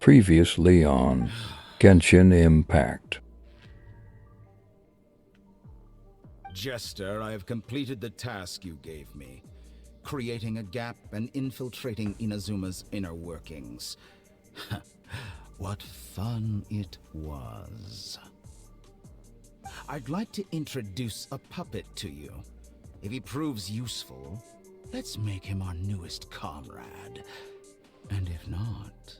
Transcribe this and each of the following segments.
Previously on Genshin Impact. Jester, I have completed the task you gave me, creating a gap and infiltrating Inazuma's inner workings. What fun it was. I'd like to introduce a puppet to you. If he proves useful, let's make him our newest comrade. And if not,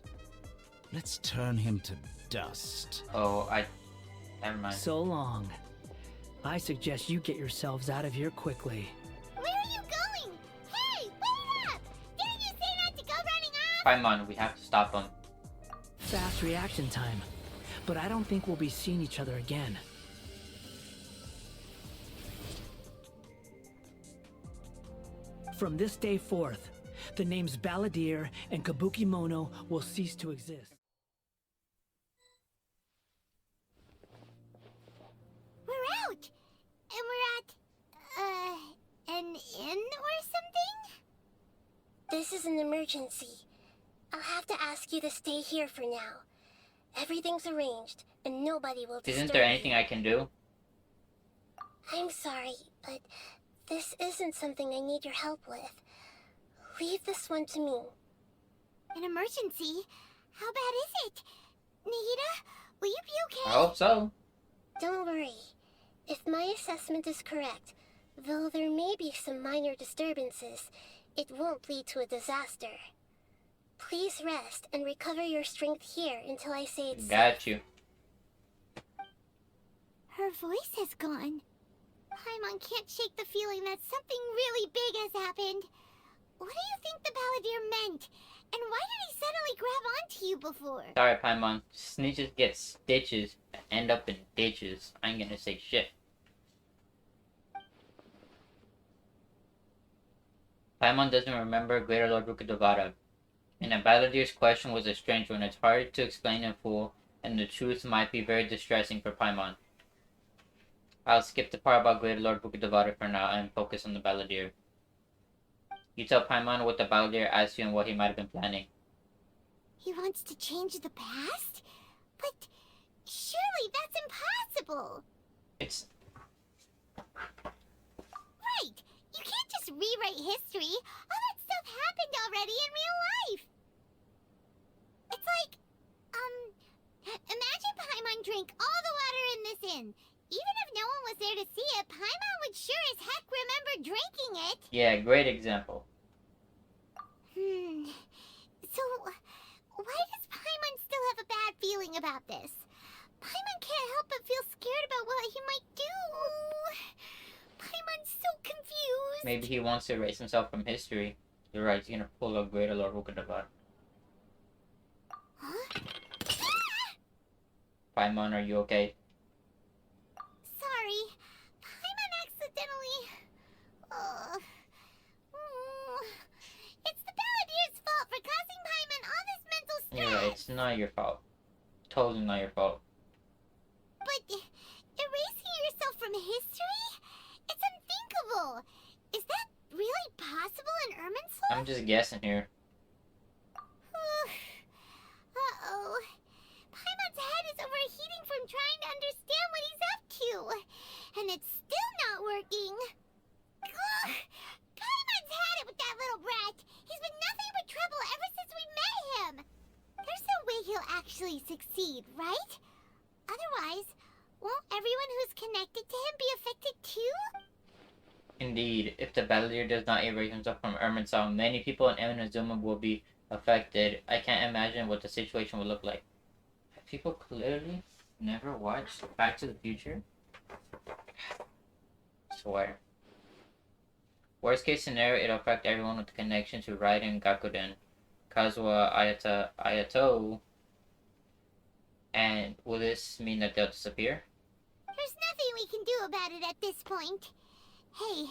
let's turn him to dust. Never mind. So long. I suggest you get yourselves out of here quickly. Where are you going? Hey, wait up! Didn't you say not to go running off? Paimon, we have to stop him. Fast reaction time. But I don't think we'll be seeing each other again. From this day forth, the names Balladeer and Kabukimono will cease to exist. We're out! And we're at, an inn or something? This is an emergency. I'll have to ask you to stay here for now. Everything's arranged, and nobody will disturb Isn't there anything I can do? I'm sorry, but this isn't something I need your help with. Leave this one to me. An emergency? How bad is it? Nahida, will you be okay? I hope so. Don't worry. If my assessment is correct, though there may be some minor disturbances, it won't lead to a disaster. Please rest and recover your strength here until I say it's Got you. Her voice has gone. Paimon can't shake the feeling that something really big has happened. What do you think the Balladeer meant? And why did he suddenly grab onto you before? Sorry, Paimon. Snitches get stitches and end up in ditches. I ain't gonna say shit. Paimon doesn't remember Greater Lord Rukkhadevata. And a Balladeer's question was a strange one. It's hard to explain in full, and the truth might be very distressing for Paimon. I'll skip the part about Greater Lord Rukkhadevata for now and focus on the Balladeer. You tell Paimon what the Balladeer asked you and what he might have been planning. He wants to change the past? But surely that's impossible! It's... Right! You can't just rewrite history! All that stuff happened already in real life! It's like, imagine Paimon drank all the water in this inn. Even if no one was there to see it, Paimon would sure as heck remember drinking it! Yeah, great example. So, why does Paimon still have a bad feeling about this? Paimon can't help but feel scared about what he might do. Paimon's so confused. Maybe he wants to erase himself from history. You're right, he's gonna pull up Greater Lord Rukkhadevata. Huh? Paimon, are you okay? Sorry. Paimon accidentally... It's the Balladeer's fault for causing Paimon all this mental stress. You're right, it's not your fault. Totally not your fault. But erasing yourself from history? It's unthinkable. Is that really possible in Irminsul? I'm just guessing here. Uh-oh. Paimon's head is overheating from trying to understand what he's up to. And it's still not working. Ugh. Paimon's had it with that little brat. He's been nothing but trouble ever since we met him. There's no way he'll actually succeed, right? Otherwise, won't everyone who's connected to him be affected too? Indeed, if the Balladeer does not erase himself from Irminsul, many people in Inazuma will be affected. I can't imagine what the situation will look like. Have people clearly never watched Back to the Future? Swear. Worst case scenario, it'll affect everyone with a connection to Raiden Gakuden, Kazuha Ayato, and will this mean that they'll disappear? There's nothing we can do about it at this point. Hey,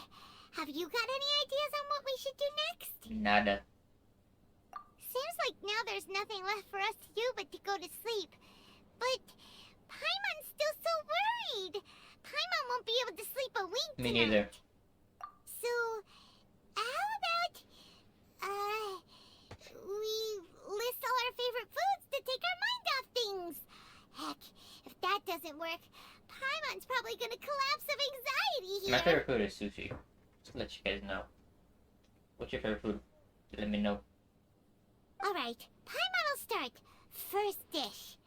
have you got any ideas on what we should do next? Nada. Seems like now there's nothing left for us to do but to go to sleep. But Paimon's still so worried. Paimon won't be able to sleep a wink Me tonight. neither. So, how about, we lists all our favorite foods to take our mind off things. Heck, if that doesn't work, Paimon's probably gonna collapse of anxiety here. My favorite food is sushi. Just to let you guys know. What's your favorite food? Let me know. Alright, Paimon will start. First dish.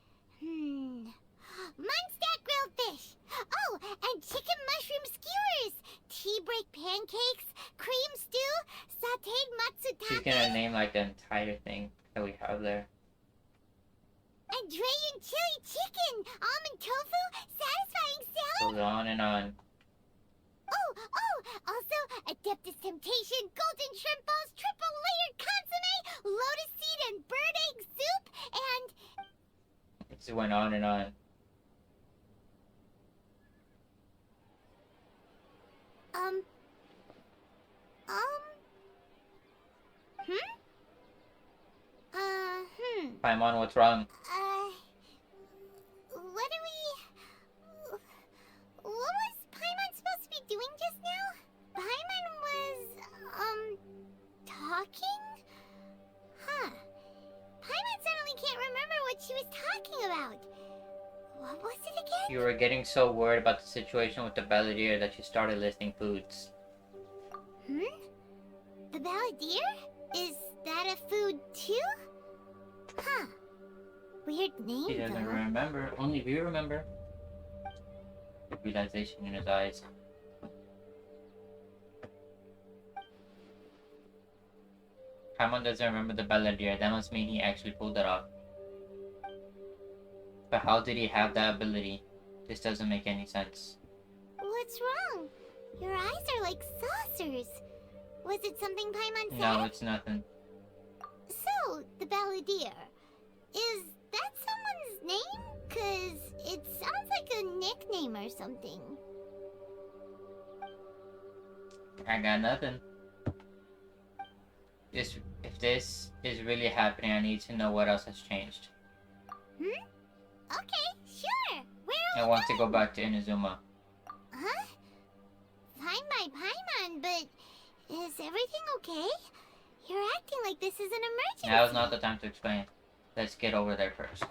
Munstack grilled fish. Oh, and chicken mushroom skewers. Tea break pancakes. Cream stew. Sauteed matsutake. She's gonna name like the entire thing that we have there. And dragon chili chicken. Almond tofu. Satisfying salad. Goes on and on. Also, Adeptus Temptation, golden shrimp balls, triple layered consomme, lotus seed and bird egg soup, and... It just went on and on. Paimon, what's wrong? What are we... What was Paimon supposed to be doing just now? Paimon was, talking? Huh. Paimon suddenly can't remember what she was talking about. What was it again? You were getting so worried about the situation with the Belvedere that you started listing foods. The Balladeer? Is that a food too? Huh. Weird name, He doesn't though. remember. Only we remember. Realization in his eyes. Paimon doesn't remember the Belvedere. That must mean he actually pulled it off. But how did he have that ability? This doesn't make any sense. What's wrong? Your eyes are like saucers. Was it something Paimon said? No, it's nothing. So, the Balladeer. Is that someone's name? 'Cause it sounds like a nickname or something. I got nothing. If this is really happening, I need to know what else has changed. Okay, sure. Where I are we want to go back to Inazuma. Huh? Fine by Paimon, but is everything okay? You're acting like this is an emergency. Now is not the time to explain. Let's get over there first.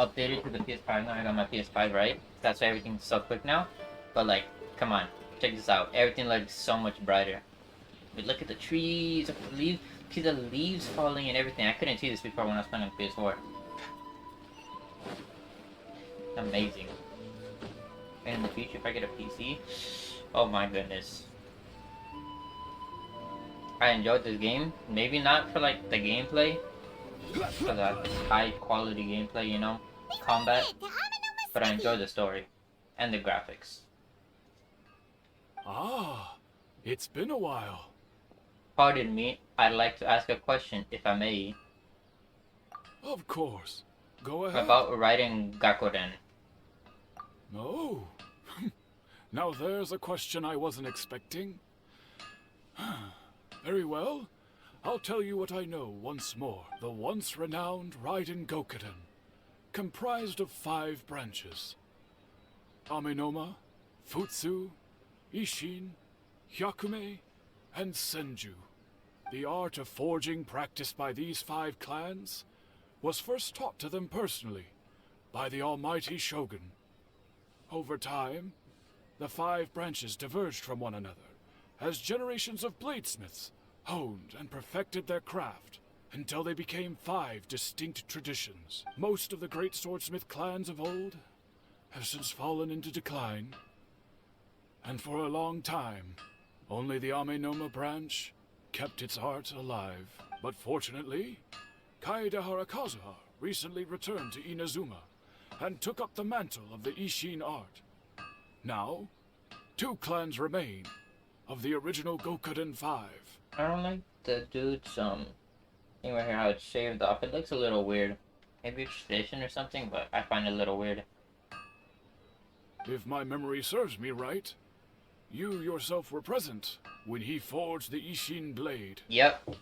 Updated to the PS5 now. I got my PS5 right. That's why everything's so quick now. But like, come on, check this out. Everything looks so much brighter. But look at the trees, look at the leaves, see the leaves falling and everything. I couldn't see this before when I was playing on PS4. Amazing. And in the future, if I get a PC, oh my goodness. I enjoyed this game. Maybe not for like the gameplay, for the high quality gameplay, you know, combat. But I enjoyed the story and the graphics. Ah, it's been a while. Pardon me, I'd like to ask a question, if I may, Of course. Go ahead. about writing Gakoden. Oh. Now there's a question I wasn't expecting. Very well. I'll tell you what I know once more. The once renowned Raiden Gokoden, comprised of 5 branches. Amenoma, Futsu, Ishin, Hyakume, and Senju. The art of forging practiced by these 5 clans was first taught to them personally by the almighty Shogun. Over time, the 5 branches diverged from one another as generations of bladesmiths honed and perfected their craft until they became 5 distinct traditions. Most of the great swordsmith clans of old have since fallen into decline, and for a long time, only the Amenoma branch kept its art alive. But fortunately, Kaede Harakazuha recently returned to Inazuma and took up the mantle of the Ishin art. Now, 2 clans remain of the original Gokoden 5. I don't like the dude's thing right here, how it's shaved off. It looks a little weird. Maybe it's tradition or something, but I find it a little weird. If my memory serves me right, you yourself were present when he forged the Ishin blade. Yep.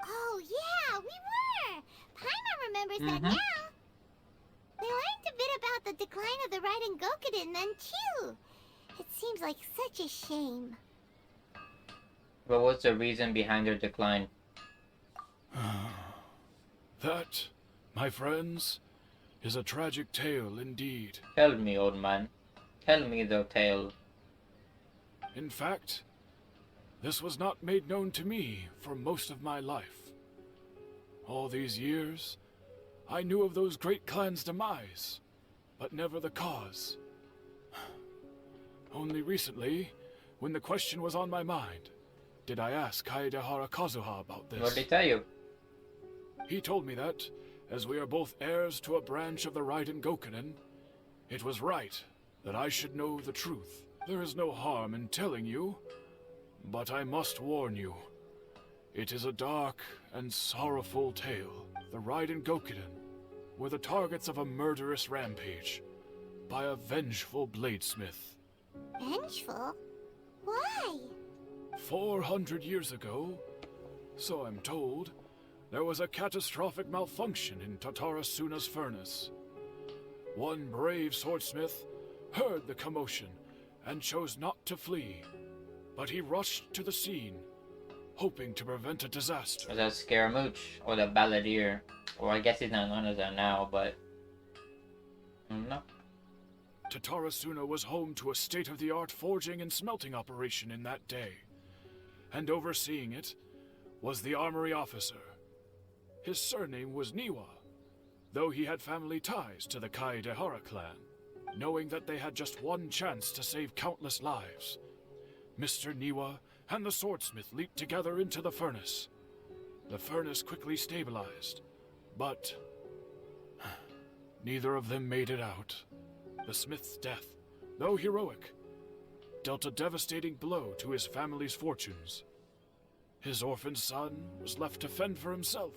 Oh, yeah, we were. Paimon remembers that now. about the decline of the Raiden Gokuden then, too. It seems like such a shame. What was the reason behind their decline? That, my friends, is a tragic tale indeed. Tell me, old man. Tell me the tale. In fact, this was not made known to me for most of my life. All these years, I knew of those great clans' demise, but never the cause. Only recently, when the question was on my mind, did I ask Kaedehara Kazuha about this. What did he tell you? He told me that, as we are both heirs to a branch of the Raiden Gokuden, it was right that I should know the truth. There is no harm in telling you, but I must warn you. It is a dark and sorrowful tale. The Raiden Gokuden were the targets of a murderous rampage by a vengeful bladesmith. Vengeful? Why? 400 years ago, so I'm told, there was a catastrophic malfunction in Tatarasuna's furnace. One brave swordsmith heard the commotion and chose not to flee, but he rushed to the scene, hoping to prevent a disaster. Was that Scaramouche or the Balladeer? Or I guess he's not known as that now, but no. Tatarasuna was home to a state-of-the-art forging and smelting operation in that day, and overseeing it was the armory officer. His surname was Niwa, though he had family ties to the Kaedehara clan. Knowing that they had just one chance to save countless lives, Mr. Niwa and the swordsmith leaped together into the furnace. The furnace quickly stabilized, but neither of them made it out. The smith's death, though heroic, dealt a devastating blow to his family's fortunes. His orphaned son was left to fend for himself,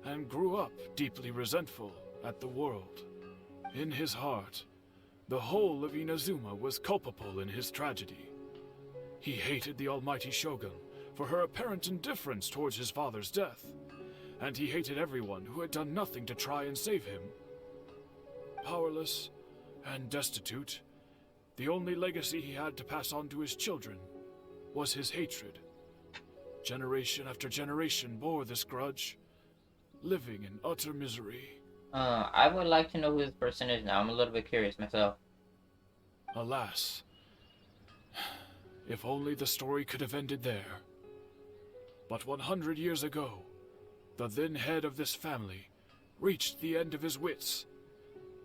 and grew up deeply resentful at the world. In his heart, the whole of Inazuma was culpable in his tragedy. He hated the almighty Shogun for her apparent indifference towards his father's death, and he hated everyone who had done nothing to try and save him. Powerless and destitute, the only legacy he had to pass on to his children was his hatred. Generation after generation bore this grudge, living in utter misery. I would like to know who this person is now. I'm a little bit curious myself. Alas, if only the story could have ended there. But 100 years ago, the then head of this family reached the end of his wits.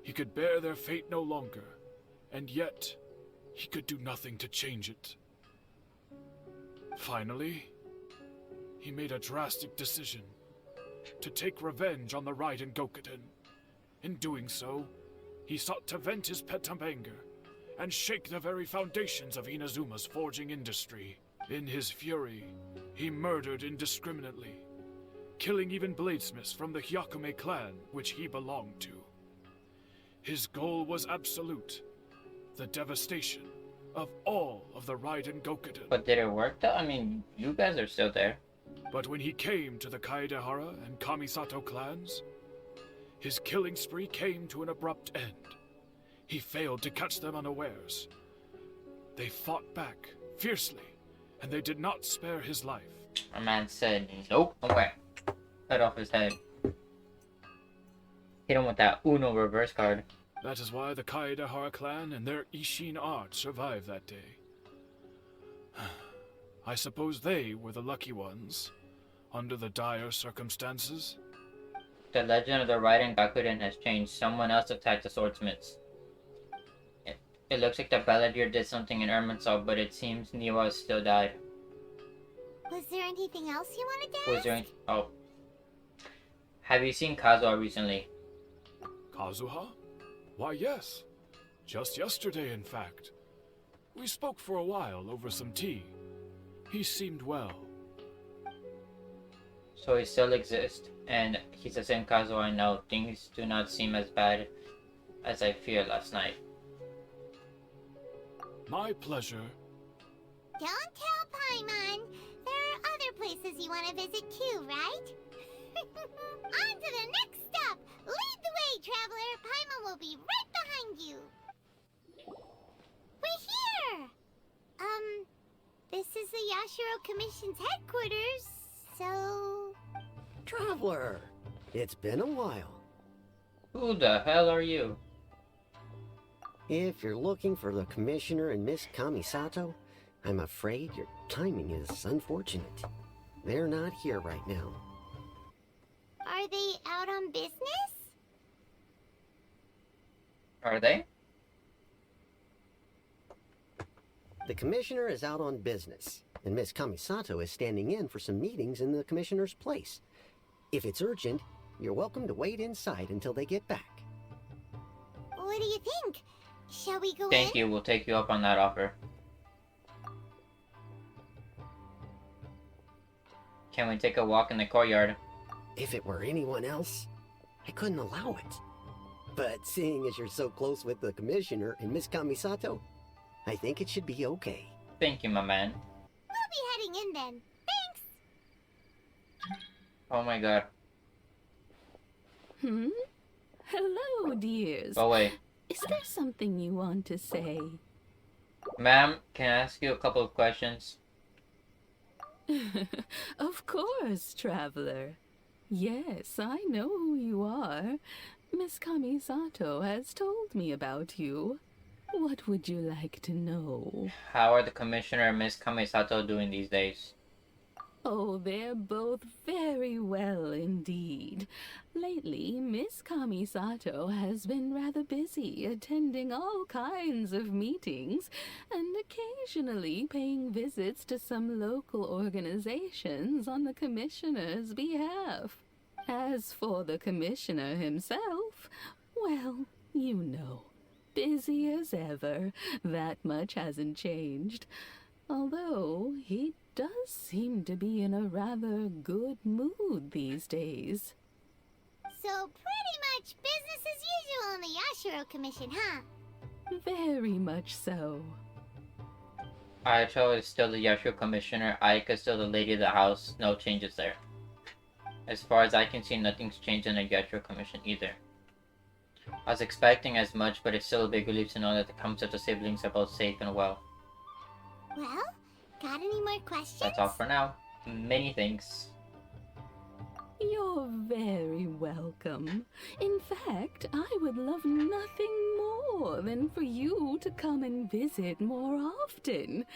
He could bear their fate no longer, and yet he could do nothing to change it. Finally, he made a drastic decision to take revenge on the Raiden Gokuden. In doing so, he sought to vent his pent-up anger and shake the very foundations of Inazuma's forging industry. In his fury, he murdered indiscriminately, killing even bladesmiths from the Hyakume clan which he belonged to. His goal was absolute, the devastation of all of the Raiden Gokuden. But did it work though? I mean, you guys are still there. But when he came to the Kaedehara and Kamisato clans, his killing spree came to an abrupt end. He failed to catch them unawares. They fought back fiercely, and they did not spare his life. My man said, nope, okay. Cut off his head. Hit him with that Uno reverse card. That is why the Kaedehara clan and their Ishin art survived that day. I suppose they were the lucky ones, under the dire circumstances. The legend of the Raiden Gakuden has changed. Someone else attacked the swordsmiths. It looks like the Balladeer did something in Irminsul, but it seems Niwa still died. Was there anything else you wanted to ask? Was there any... Oh. Have you seen Kazuha recently? Kazuha? Why, yes. Just yesterday, in fact. We spoke for a while over some tea. He seemed well. So he still exists, and he's the same Kazuha I know. Things do not seem as bad as I feared last night. My pleasure. Don't tell Paimon. There are other places you want to visit too, right? On to the next stop! Lead the way, traveler! Paimon will be right behind Yashiro Commission's headquarters, so... Traveler, it's been a while. Who the hell are you? If you're looking for the Commissioner and Miss Kamisato, I'm afraid your timing is unfortunate. They're not here right now. Are they out on business? Are they? The Commissioner is out on business, and Miss Kamisato is standing in for some meetings in the Commissioner's place. If it's urgent, you're welcome to wait inside until they get back. What do you think? Shall we go Thank in? you, we'll take you up on that offer. Can we take a walk in the courtyard? If it were anyone else, I couldn't allow it. But seeing as you're so close with the Commissioner and Miss Kamisato, I think it should be okay. Thank you, my man. We'll be heading in then. Thanks! Oh my god. Hello, dears. Go away. Is there something you want to say? Ma'am, can I ask you a couple of questions? Of course, traveler. Yes, I know who you are. Miss Kamisato has told me about you. What would you like to know? How are the Commissioner and Miss Kamisato doing these days? Oh, they're both very well indeed. Lately, Miss Kamisato has been rather busy attending all kinds of meetings and occasionally paying visits to some local organizations on the Commissioner's behalf. As for the Commissioner himself, well, you know, busy as ever. That much hasn't changed. Although he does seem to be in a rather good mood these days. So pretty much business as usual in the Yashiro Commission, huh? Very much so. Archon is still the Yashiro Commissioner, Aika is still the lady of the house, no changes there. As far as I can see, nothing's changed in the Yashiro Commission either. I was expecting as much, but it's still a big relief to know that the Kamisato siblings are both safe and well. Well, got any more questions? That's all for now. Many thanks. You're very welcome. In fact, I would love nothing more than for you to come and visit more often.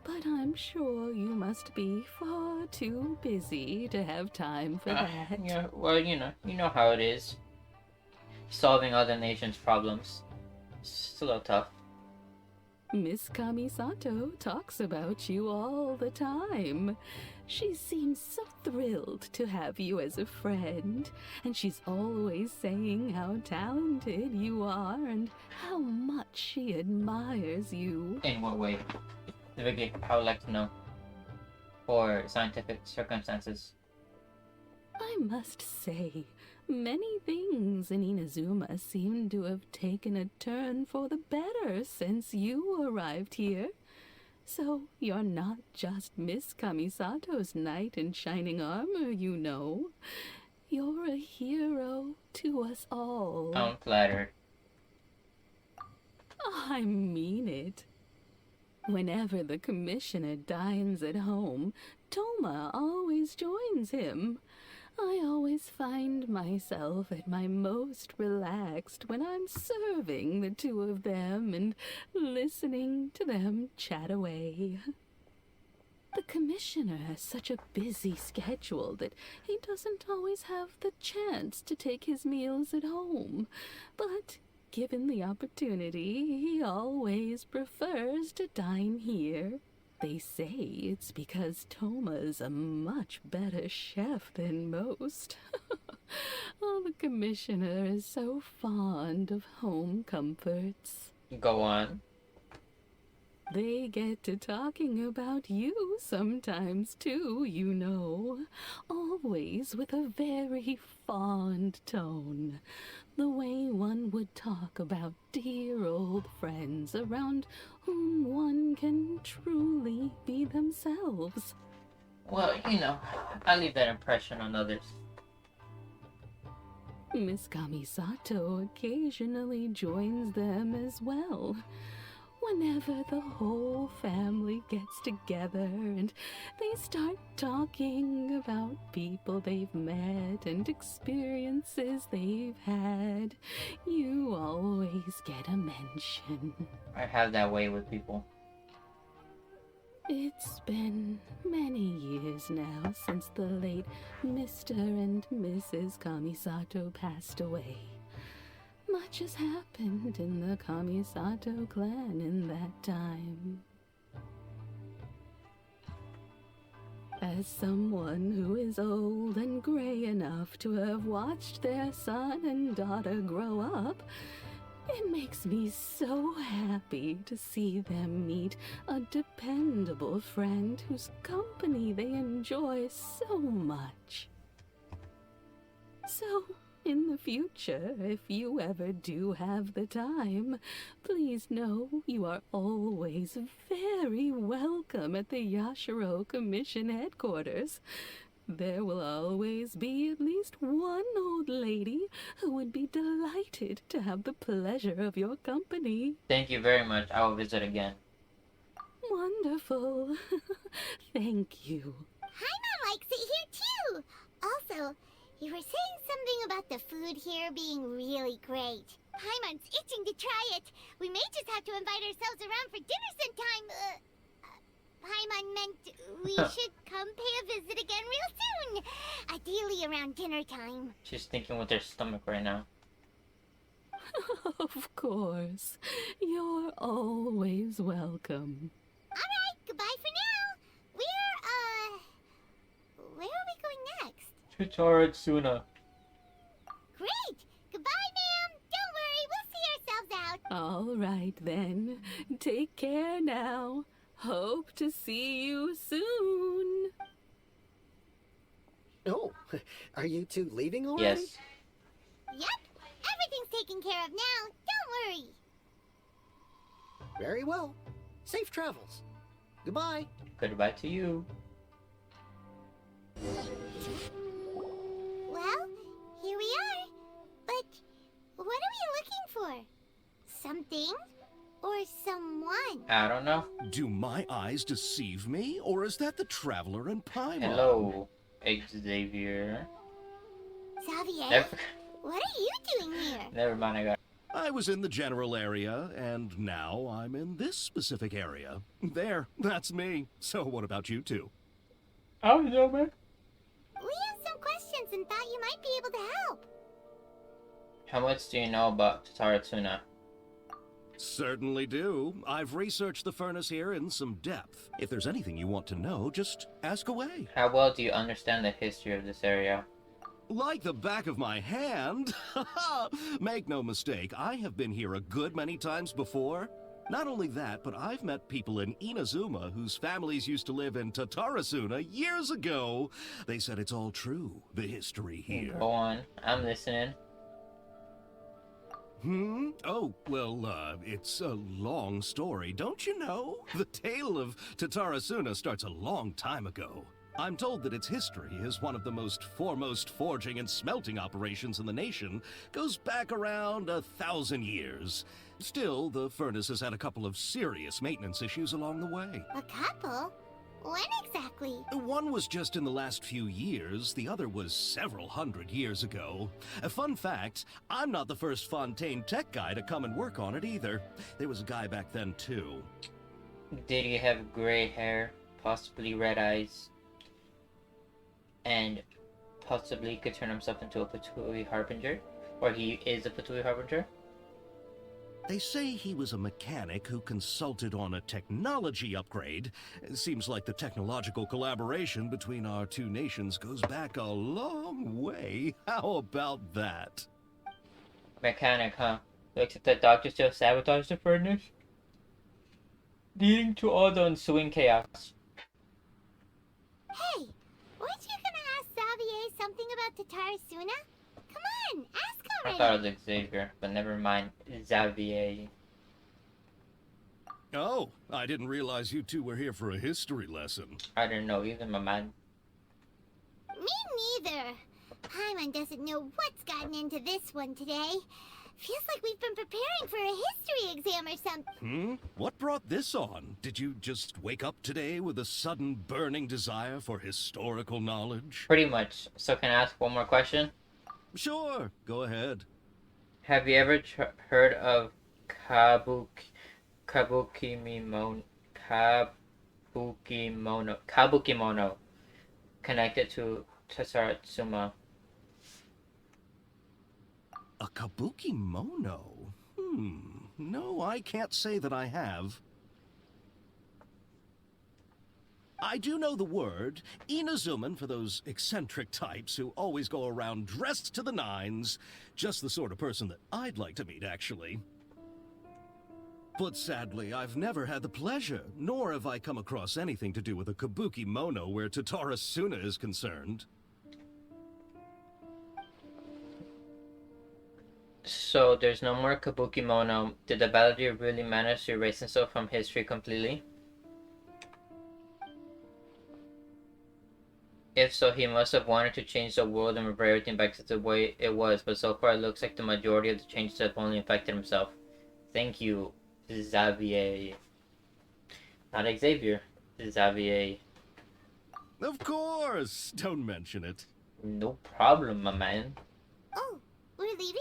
But I'm sure you must be far too busy to have time for that. Yeah, well, you know how it is. Solving other nations' problems. It's a little tough. Miss Kamisato talks about you all the time. She seems so thrilled to have you as a friend, and she's always saying how talented you are and how much she admires you. In what way? Specifically, I would like to know. For scientific circumstances. I must say, many things in Inazuma seem to have taken a turn for the better since you arrived here. So you're not just Miss Kamisato's knight in shining armor, you know. You're a hero to us all. I'm flattered. I mean it. Whenever the Commissioner dines at home, Toma always joins him. I always find myself at my most relaxed when I'm serving the two of them and listening to them chat away. The Commissioner has such a busy schedule that he doesn't always have the chance to take his meals at home, but given the opportunity, he always prefers to dine here. They say it's because Toma's a much better chef than most. Oh, the Commissioner is so fond of home comforts. Go on. They get to talking about you sometimes too, you know. Always with a very fond tone. The way one would talk about dear old friends around whom one can truly be themselves. Well, I leave that impression on others. Miss Kamisato occasionally joins them as well. Whenever the whole family gets together and they start talking about people they've met and experiences they've had, you always get a mention. I have that way with people. It's been many years now since the late Mr. and Mrs. Kamisato passed away. Much has happened in the Kamisato clan in that time. As someone who is old and gray enough to have watched their son and daughter grow up, it makes me so happy to see them meet a dependable friend whose company they enjoy so much. So, in the future, if you ever do have the time, please know you are always very welcome at the Yashiro Commission headquarters. There will always be at least one old lady who would be delighted to have the pleasure of your company. Thank you very much. I will visit again. Wonderful. Thank you. Paimon likes it here too. Also, you were saying something about the food here being really great. Paimon's itching to try it. We may just have to invite ourselves around for dinner sometime. Paimon meant we should come pay a visit again real soon. Ideally around dinner time. She's thinking with her stomach right now. Of course. You're always welcome. Alright, goodbye for now. Where are we going next? To Taretsuna. Great! Goodbye, ma'am! Don't worry, we'll see ourselves out. All right then. Take care now. Hope to see you soon. Oh, are you two leaving already? Yes. Yep, everything's taken care of now. Don't worry. Very well. Safe travels. Goodbye. Goodbye to you. Well, here we are. But what are we looking for? Something? Or someone? I don't know. Do my eyes deceive me, or is that the Traveler and Paimon? Hello, Xavier. Xavier, what are you doing here? Never mind, I got. I was in the general area, and now I'm in this specific area. There, that's me. So what about you two? Oh, no, man. We have some questions and thought you might be able to help. How much do you know about Taretsuna? Certainly do. I've researched the furnace here in some depth. If there's anything you want to know, just ask away. How well do you understand the history of this area? Like the back of my hand. Make no mistake, I have been here a good many times before. Not only that, but I've met people in Inazuma whose families used to live in Tatarasuna years ago. They said it's all true, the history here. Go on, I'm listening. Oh, well, it's a long story, don't you know? The tale of Tatarasuna starts a long time ago. I'm told that its history as one of the most foremost forging and smelting operations in the nation goes back around 1,000 years. Still, the furnace has had a couple of serious maintenance issues along the way. A couple? When exactly? One was just in the last few years, the other was several hundred years ago. A fun fact, I'm not the first Fontaine tech guy to come and work on it either. There was a guy back then too. Did he have gray hair, possibly red eyes, and possibly could turn himself into a Fatui Harbinger? Or he is a Fatui Harbinger? They say he was a mechanic who consulted on a technology upgrade. It seems like the technological collaboration between our two nations goes back a long way. How about that? Mechanic, huh? Except that Doctor still sabotaged the furnace, leading to all the ensuing chaos. Hey, weren't you gonna ask Xavier something about Tatarasuna? Come on, ask I already. thought it was Xavier, but never mind. Xavier. Oh, I didn't realize you two were here for a history lesson. I didn't know either, my man. Me neither. Paimon doesn't know what's gotten into this one today. Feels like we've been preparing for a history exam or something. What brought this on? Did you just wake up today with a sudden burning desire for historical knowledge? Pretty much. So can I ask one more question? Sure, go ahead. Have you ever heard of Kabukimono connected to Tatsuma? A kabuki mono? No, I can't say that I have. I do know the word. Inazuman for those eccentric types who always go around dressed to the nines. Just the sort of person that I'd like to meet, actually. But sadly, I've never had the pleasure, nor have I come across anything to do with a kabuki mono where Tatarasuna is concerned. So there's no more Kabukimono. Did the Balladeer really manage to erase himself from history completely? If so, he must have wanted to change the world and revert everything back to the way it was, but so far it looks like the majority of the changes have only affected himself. Thank you, Xavier. Not Xavier, Xavier. Of course! Don't mention it. No problem, my man. Oh, we're leaving?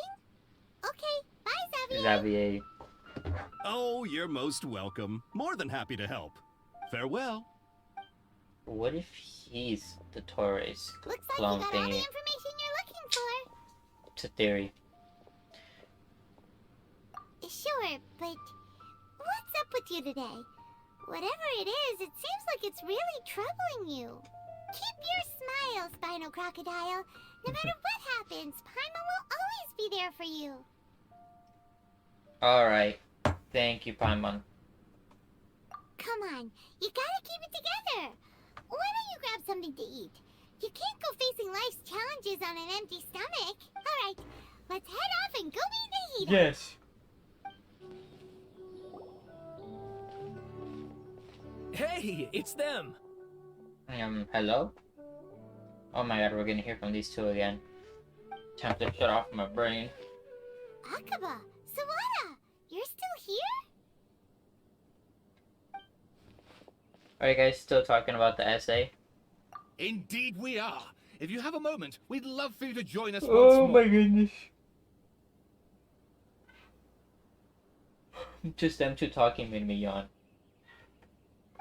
Okay, bye, Xavier. Xavier. Oh, you're most welcome. More than happy to help. Farewell. What if he's the Torres Looks like clone you got all the thingy? information you're looking for. It's a theory. Sure, but what's up with you today? Whatever it is, it seems like it's really troubling you. Keep your smile, Spinal Crocodile. No matter what happens, Paimon will always be there for you. Alright. Thank you, Paimon. Come on, you gotta keep it together. Why don't you grab something to eat? You can't go facing life's challenges on an empty stomach. Alright, let's head off and go meet the heater. Yes. Hey, it's them. Hello? Oh my god, we're gonna hear from these two again. Time to shut off my brain. Akaba, Sawada, you're still here? Are you guys still talking about the essay? Indeed we are. If you have a moment, we'd love for you to join us once Oh more. my goodness. Just them two talking made me yawn.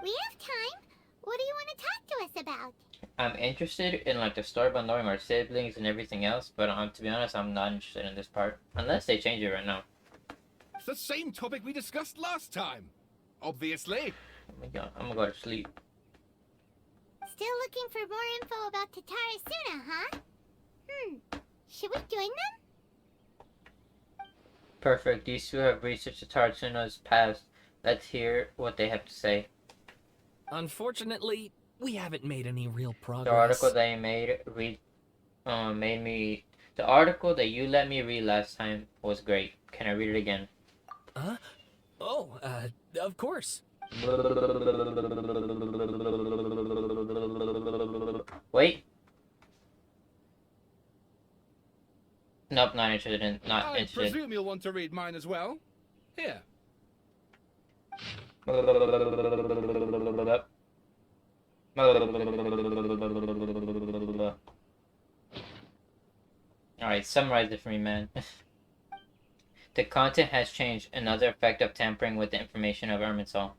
We have time. What do you want to talk to us about? I'm interested in like the story about knowing our siblings and everything else, but to be honest, I'm not interested in this part. Unless they change it right now. It's the same topic we discussed last time. Obviously. Oh my god, I'm gonna go to sleep. Still looking for more info about Tatarasuna, huh? Should we join them? Perfect. These two have researched Taratsuna's past. Let's hear what they have to say. Unfortunately, we haven't made any real progress. The article that you the article that you let me read last time was great. Can I read it again? Huh? Oh, of course. Wait. Nope, not interested. I presume you'll want to read mine as well. Here. Alright, summarize it for me, man. The content has changed. Another effect of tampering with the information of Irminsul.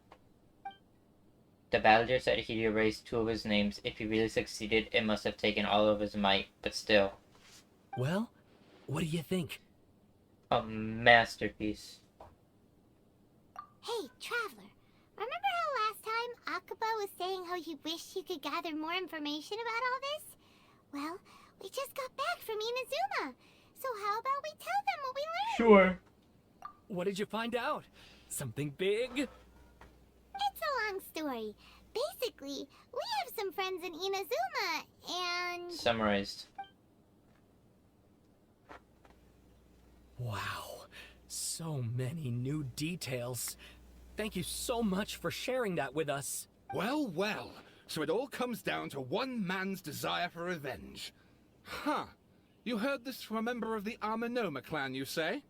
The Balladeer said he'd erased two of his names. If he really succeeded, it must have taken all of his might, but still. Well, what do you think? A masterpiece. Hey, Traveler. Remember how last time Akaba was saying how he wished he could gather more information about all this? Well, we just got back from Inazuma. So how about we tell them what we learned? Sure. What did you find out? Something big? It's a long story. Basically, we have some friends in Inazuma, and... Summarized. Wow. So many new details. Thank you so much for sharing that with us. Well, well. So it all comes down to one man's desire for revenge. Huh. You heard this from a member of the Armanoma clan, you say?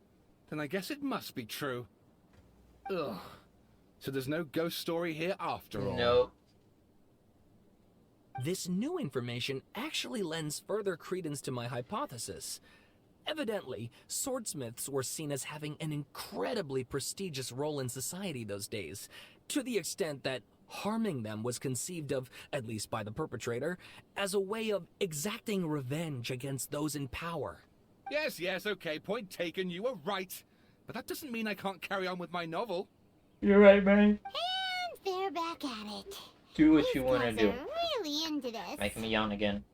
Then I guess it must be true. Ugh. So there's no ghost story here after all. No. This new information actually lends further credence to my hypothesis. Evidently, swordsmiths were seen as having an incredibly prestigious role in society those days, to the extent that harming them was conceived of, at least by the perpetrator, as a way of exacting revenge against those in power. Yes, okay, point taken, you were right. But that doesn't mean I can't carry on with my novel. You're right, man. And they're back at it. Do what These you want to guys do. are really into this. Making me yawn again.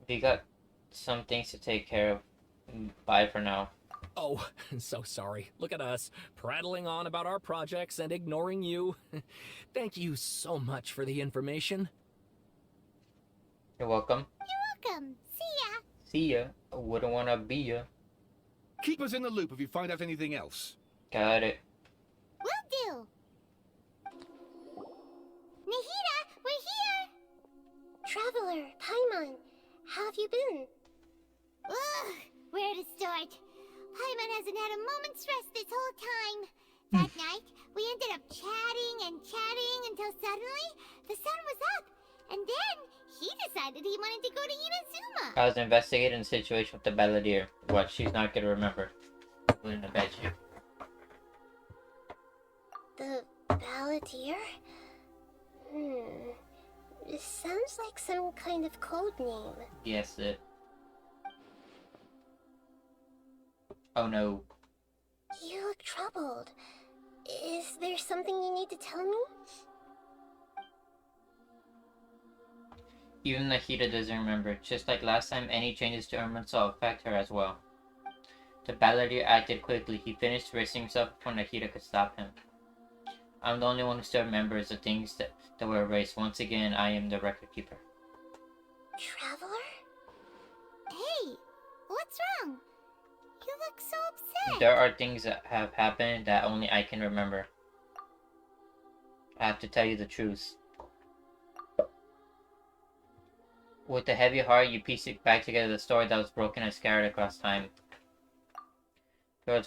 We got some things to take care of. Bye for now. Oh, so sorry. Look at us, prattling on about our projects and ignoring you. Thank you so much for the information. You're welcome. You're welcome. See ya. See ya. I wouldn't want to be ya. Keep us in the loop if you find out anything else. Got it. Will do. Nahida, we're here. Traveler, Paimon, how have you been? Ugh, where to start? Paimon hasn't had a moment's rest this whole time. That night, we ended up chatting until suddenly the sun was up. And then he decided he wanted to go to Inazuma. I was investigating the situation with the Balladeer. What she's not gonna remember. Put I bet you. The Balladeer? It sounds like some kind of code name. Yes, it. Oh no. You look troubled. Is there something you need to tell me? Even Nahida doesn't remember. Just like last time, any changes to Irminsul affect her as well. The Balladeer acted quickly. He finished bracing himself before Nahida could stop him. I'm the only one who still remembers the things that were erased. Once again, I am the record keeper. Traveler? Hey, what's wrong? You look so upset. There are things that have happened that only I can remember. I have to tell you the truth. With a heavy heart, you piece it back together the story that was broken and scattered across time. There was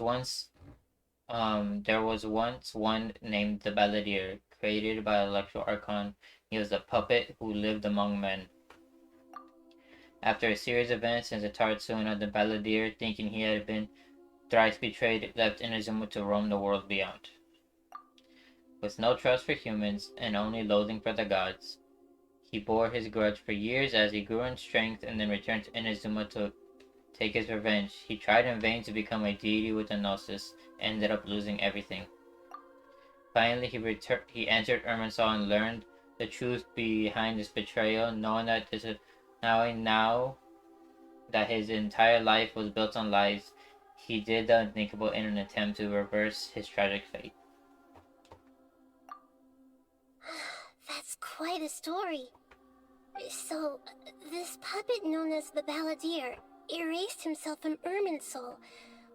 once one named the Balladeer, created by Electro Archon. He was a puppet who lived among men. After a series of events in the Tatsuna, the Balladeer, thinking he had been thrice betrayed, left Inazuma to roam the world beyond. With no trust for humans and only loathing for the gods, he bore his grudge for years as he grew in strength and then returned to Inazuma to take his revenge. He tried in vain to become a deity with a gnosis, and ended up losing everything. Finally, he entered Irminsul and learned the truth behind his betrayal, knowing now that his entire life was built on lies. He did the unthinkable in an attempt to reverse his tragic fate. That's quite a story. So, this puppet known as the Balladeer erased himself from Irminsul,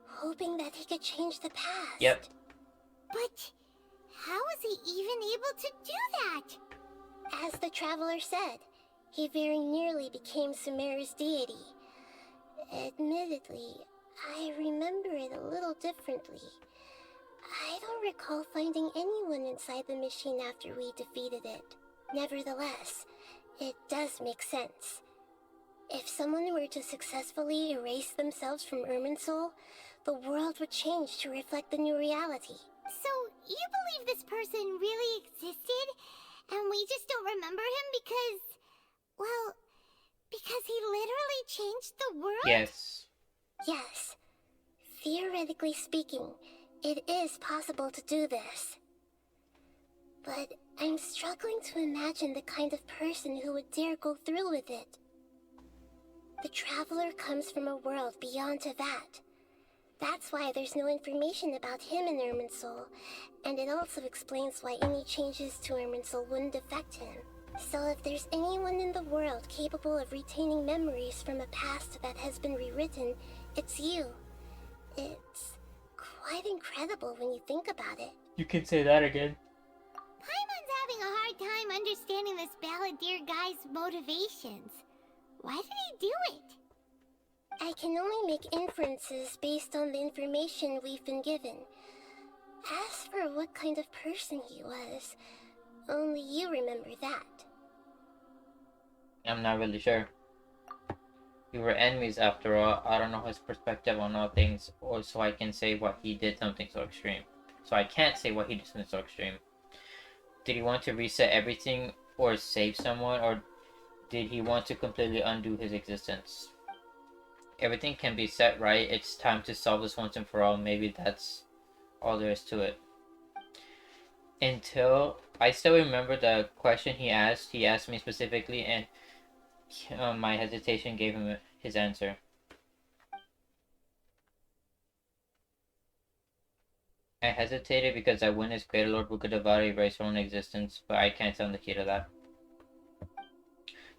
hoping that he could change the past. Yep. But how was he even able to do that? As the Traveler said, he very nearly became Sumeru's deity. Admittedly, I remember it a little differently. I don't recall finding anyone inside the machine after we defeated it. Nevertheless, it does make sense. If someone were to successfully erase themselves from Irminsul, the world would change to reflect the new reality. So, you believe this person really existed, and we just don't remember him because he literally changed the world? Yes. Yes. Theoretically speaking, it is possible to do this. But I'm struggling to imagine the kind of person who would dare go through with it. The Traveler comes from a world beyond Tevat. That's why there's no information about him in Irminsul, and it also explains why any changes to Irminsul wouldn't affect him. So if there's anyone in the world capable of retaining memories from a past that has been rewritten, it's you. It's quite incredible when you think about it. You can say that again. Paimon's having a hard time understanding this Balladeer guy's motivations. Why did he do it? I can only make inferences based on the information we've been given. As for what kind of person he was, only you remember that. I'm not really sure. We were enemies after all. I don't know his perspective on all things, or so I can say why he did something so extreme. So I can't say why he did something so extreme. Did he want to reset everything or save someone, or did he want to completely undo his existence? Everything can be set right. It's time to solve this once and for all. Maybe that's all there is to it. Until I still remember the question he asked. He asked me specifically, and my hesitation gave him his answer. I hesitated because I witnessed Greater Lord Rukkhadevata erase her own existence, but I can't tell him the key to that.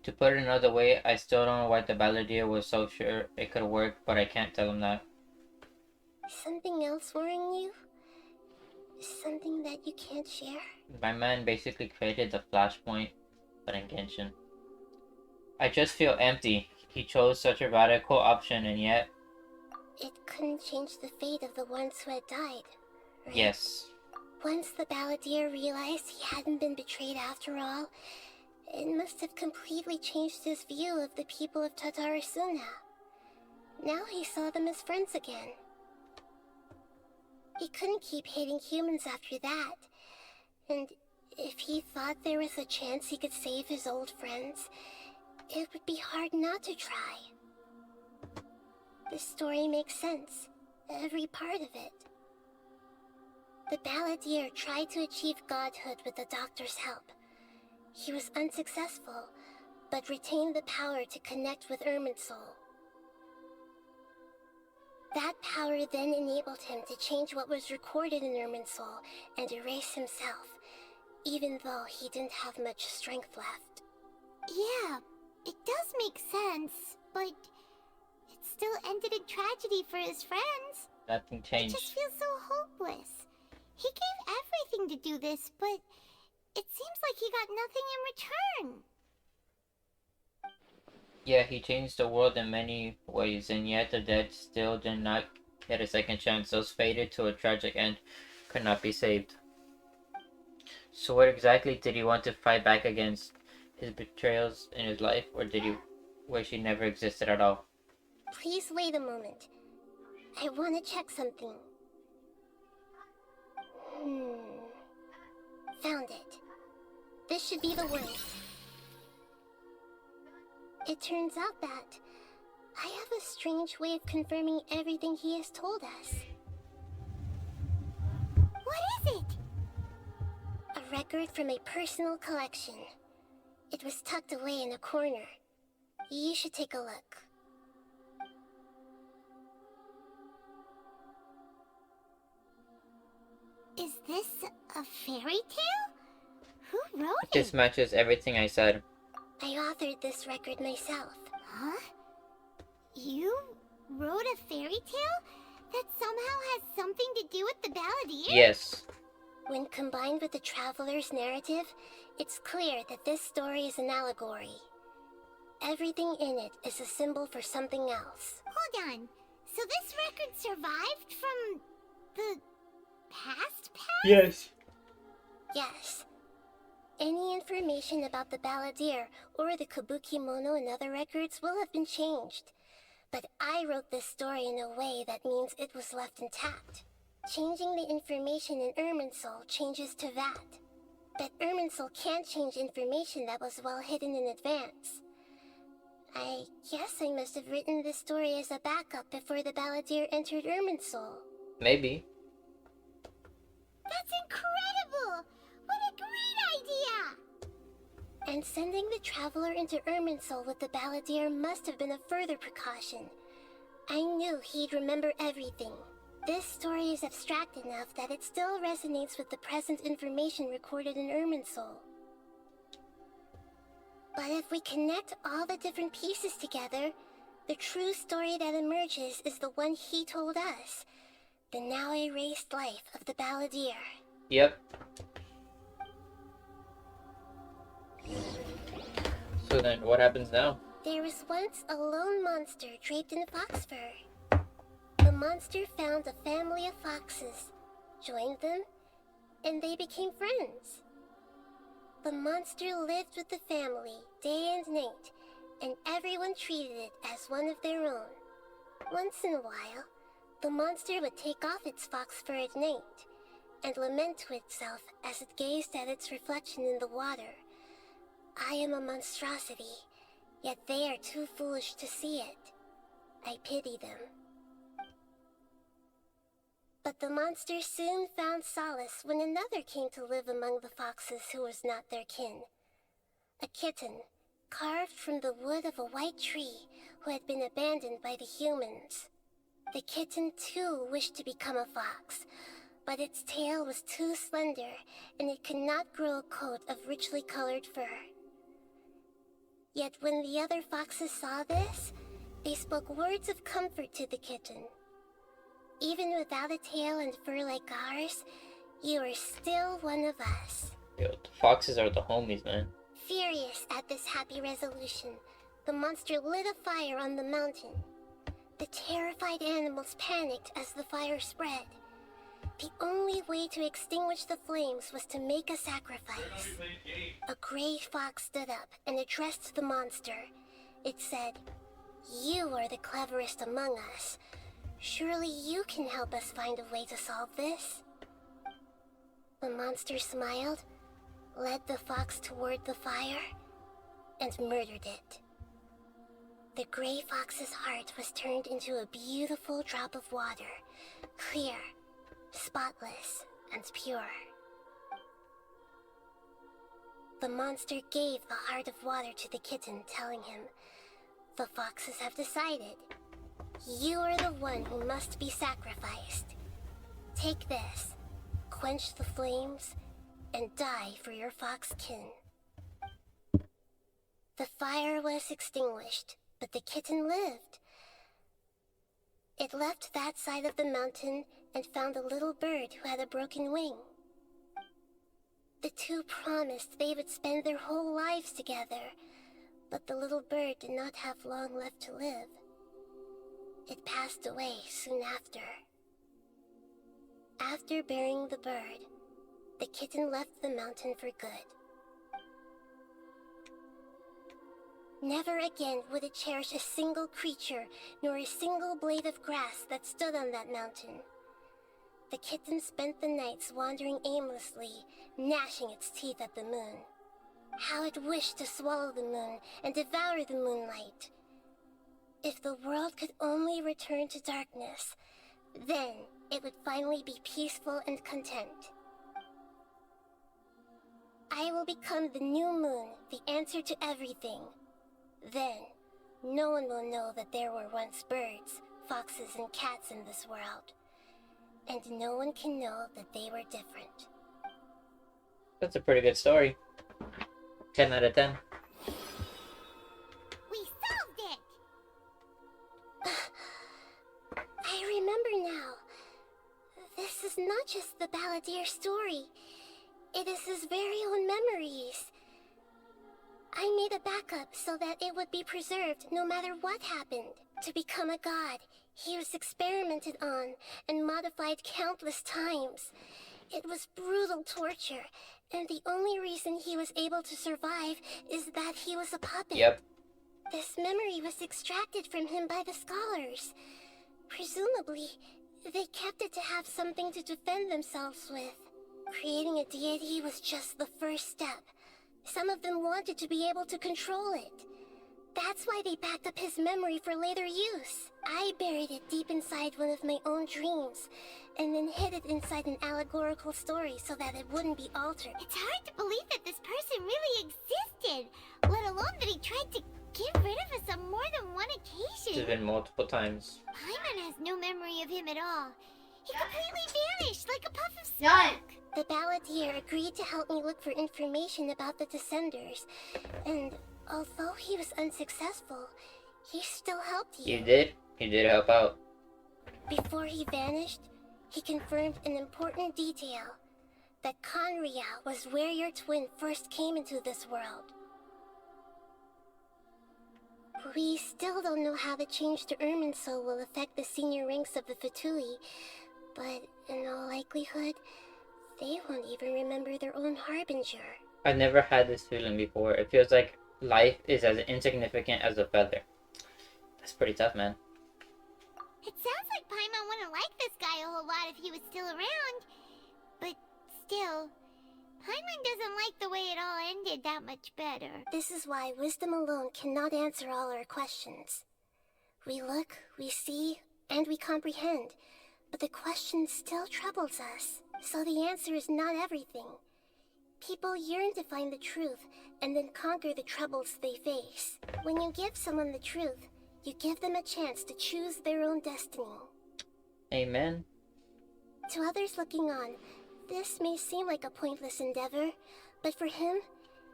To put it another way, I still don't know why the Balladeer was so sure it could work, but I can't tell him that. Something else worrying you? Something that you can't share? My man basically created the Flashpoint, but in Genshin. I just feel empty. He chose such a radical option, and yet... It couldn't change the fate of the ones who had died, right? Yes. Once the Balladeer realized he hadn't been betrayed after all, it must have completely changed his view of the people of Tatarasuna. Now he saw them as friends again. He couldn't keep hating humans after that, and if he thought there was a chance he could save his old friends, it would be hard not to try. The story makes sense, every part of it. The Balladeer tried to achieve godhood with the Doctor's help. He was unsuccessful, but retained the power to connect with Irminsul. That power then enabled him to change what was recorded in Irminsul and erase himself, even though he didn't have much strength left. Yeah, it does make sense, but it still ended in tragedy for his friends. Nothing changed. It just feels so hopeless. He gave everything to do this, but it seems like he got nothing in return. Yeah, he changed the world in many ways, and yet the dead still did not get a second chance. Those fated to a tragic end could not be saved. So what exactly did he want to fight back against? His betrayals in his life, or did he wish he never existed at all? Please wait a moment. I want to check something. Found it. This should be the one. It turns out that I have a strange way of confirming everything he has told us. What is it? A record from a personal collection. It was tucked away in a corner. You should take a look. Is this a fairy tale? Who wrote it? This matches everything I said. I authored this record myself. Huh? You wrote a fairy tale that somehow has something to do with the Balladeer? Yes. When combined with the Traveler's narrative, it's clear that this story is an allegory. Everything in it is a symbol for something else. Hold on. So this record survived from the past? Yes. Yes. Any information about the Balladeer or the Kabuki Mono and other records will have been changed. But I wrote this story in a way that means it was left intact. Changing the information in Irminsul changes to that. But Irminsul can't change information that was well hidden in advance. I guess I must have written this story as a backup before the Balladeer entered Irminsul. Maybe. That's incredible! What a great idea! And sending the Traveler into Irminsul with the Balladeer must have been a further precaution. I knew he'd remember everything. This story is abstract enough that it still resonates with the present information recorded in Irminsul. But if we connect all the different pieces together, the true story that emerges is the one he told us. The now erased life of the Balladeer. Yep. So then, what happens now? There was once a lone monster draped in fox fur. The monster found a family of foxes, joined them, and they became friends. The monster lived with the family day and night, and everyone treated it as one of their own. Once in a while, the monster would take off its fox fur at night and lament to itself as it gazed at its reflection in the water. I am a monstrosity, yet they are too foolish to see it. I pity them. But the monster soon found solace when another came to live among the foxes who was not their kin. A kitten, carved from the wood of a white tree who had been abandoned by the humans. The kitten too wished to become a fox, but its tail was too slender and it could not grow a coat of richly colored fur. Yet when the other foxes saw this, they spoke words of comfort to the kitten. Even without a tail and fur like ours, you are still one of us. Yo, the foxes are the homies, man. Furious at this happy resolution, the monster lit a fire on the mountain. The terrified animals panicked as the fire spread. The only way to extinguish the flames was to make a sacrifice. A gray fox stood up and addressed the monster. It said, "You are the cleverest among us. Surely you can help us find a way to solve this." The monster smiled, led the fox toward the fire, and murdered it. The gray fox's heart was turned into a beautiful drop of water, clear, spotless, and pure. The monster gave the heart of water to the kitten, telling him, "The foxes have decided. You are the one who must be sacrificed. Take this, quench the flames, and die for your fox kin." The fire was extinguished, but the kitten lived. It left that side of the mountain and found a little bird who had a broken wing. The two promised they would spend their whole lives together, but the little bird did not have long left to live. It passed away soon after. After burying the bird, the kitten left the mountain for good. Never again would it cherish a single creature, nor a single blade of grass that stood on that mountain. The kitten spent the nights wandering aimlessly, gnashing its teeth at the moon. How it wished to swallow the moon and devour the moonlight. If the world could only return to darkness, then it would finally be peaceful and content. I will become the new moon, the answer to everything. Then, no one will know that there were once birds, foxes, and cats in this world. And no one can know that they were different. That's a pretty good story. 10 out of 10. We solved it! I remember now. This is not just the Balladeer story. It is his very own memories. I made a backup so that it would be preserved no matter what happened. To become a god, he was experimented on and modified countless times. It was brutal torture, and the only reason he was able to survive is that he was a puppet. Yep. This memory was extracted from him by the scholars. Presumably, they kept it to have something to defend themselves with. Creating a deity was just the first step. Some of them wanted to be able to control it. That's why they backed up his memory for later use. I buried it deep inside one of my own dreams, and then hid it inside an allegorical story so that it wouldn't be altered. It's hard to believe that this person really existed, let alone that he tried to get rid of us on more than one occasion. It's been multiple times. Paimon has no memory of him at all. He completely vanished like a puff of smoke. The Balladeer agreed to help me look for information about the Descenders, and although he was unsuccessful, he still helped you. You did? You did help out. Before he vanished, he confirmed an important detail, that Conria was where your twin first came into this world. We still don't know how the change to Irminsul will affect the senior ranks of the Fatui, but in all likelihood, they won't even remember their own Harbinger. I've never had this feeling before. It feels like life is as insignificant as a feather. That's pretty tough, man. It sounds like Paimon wouldn't like this guy a whole lot if he was still around. But still, Paimon doesn't like the way it all ended that much better. This is why wisdom alone cannot answer all our questions. We look, we see, and we comprehend, but the question still troubles us. So the answer is not everything. People yearn to find the truth and then conquer the troubles they face. When you give someone the truth, you give them a chance to choose their own destiny. Amen. To others looking on, this may seem like a pointless endeavor, but for him,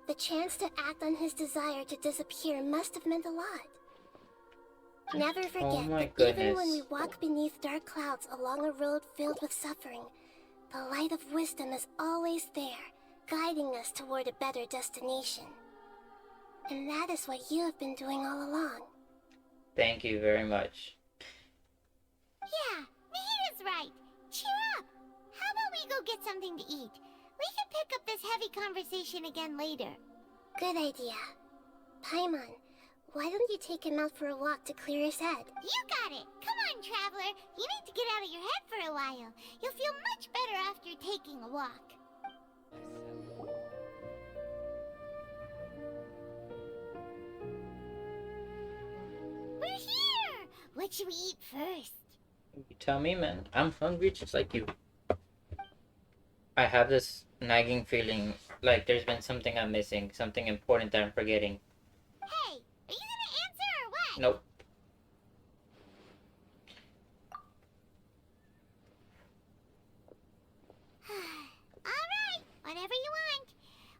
the chance to act on his desire to disappear must have meant a lot. Never forget that even when we walk beneath dark clouds along a road filled with suffering, the light of wisdom is always there, guiding us toward a better destination. And that is what you have been doing all along. Thank you very much. Yeah, Nahida's right. Cheer up. How about we go get something to eat? We can pick up this heavy conversation again later. Good idea. Paimon, why don't you take him out for a walk to clear his head? You got it. Come on, traveler. You need to get out of your head for a while. You'll feel much better after taking a walk. We're here! What should we eat first? You tell me, man. I'm hungry just like you. I have this nagging feeling like there's been something I'm missing, something important that I'm forgetting. Hey, are you gonna answer or what? Nope. Alright, whatever you want.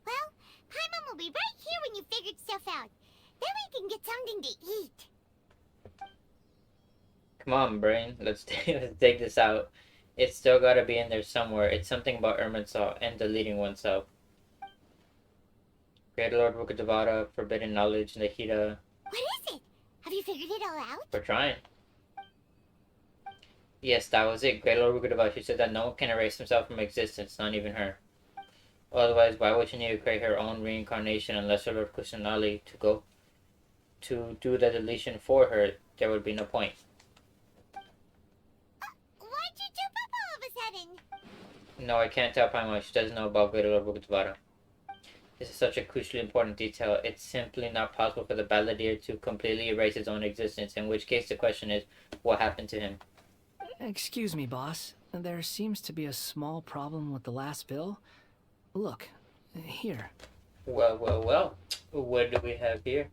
Well, Paimon will be right here when you figured stuff out. Then we can get something to eat. Come on, brain. Let's dig this out. It's still gotta be in there somewhere. It's something about Irminsul and deleting oneself. Great Lord Rukkhadevata, forbidden knowledge, Nahida. What is it? Have you figured it all out? We're trying. Yes, that was it. Great Lord Rukkhadevata. She said that no one can erase himself from existence, not even her. Otherwise, why would she need to create her own reincarnation unless her Lord Kusanali to do the deletion for her? There would be no point. Why'd you jump up all of a sudden? No, I can't tell Paimon. She doesn't know about Great Lord Rukkhadevata. This is such a crucially important detail. It's simply not possible for the Balladeer to completely erase his own existence, in which case the question is, what happened to him? Excuse me, boss. There seems to be a small problem with the last bill. Look, here. Well, well, well. What do we have here?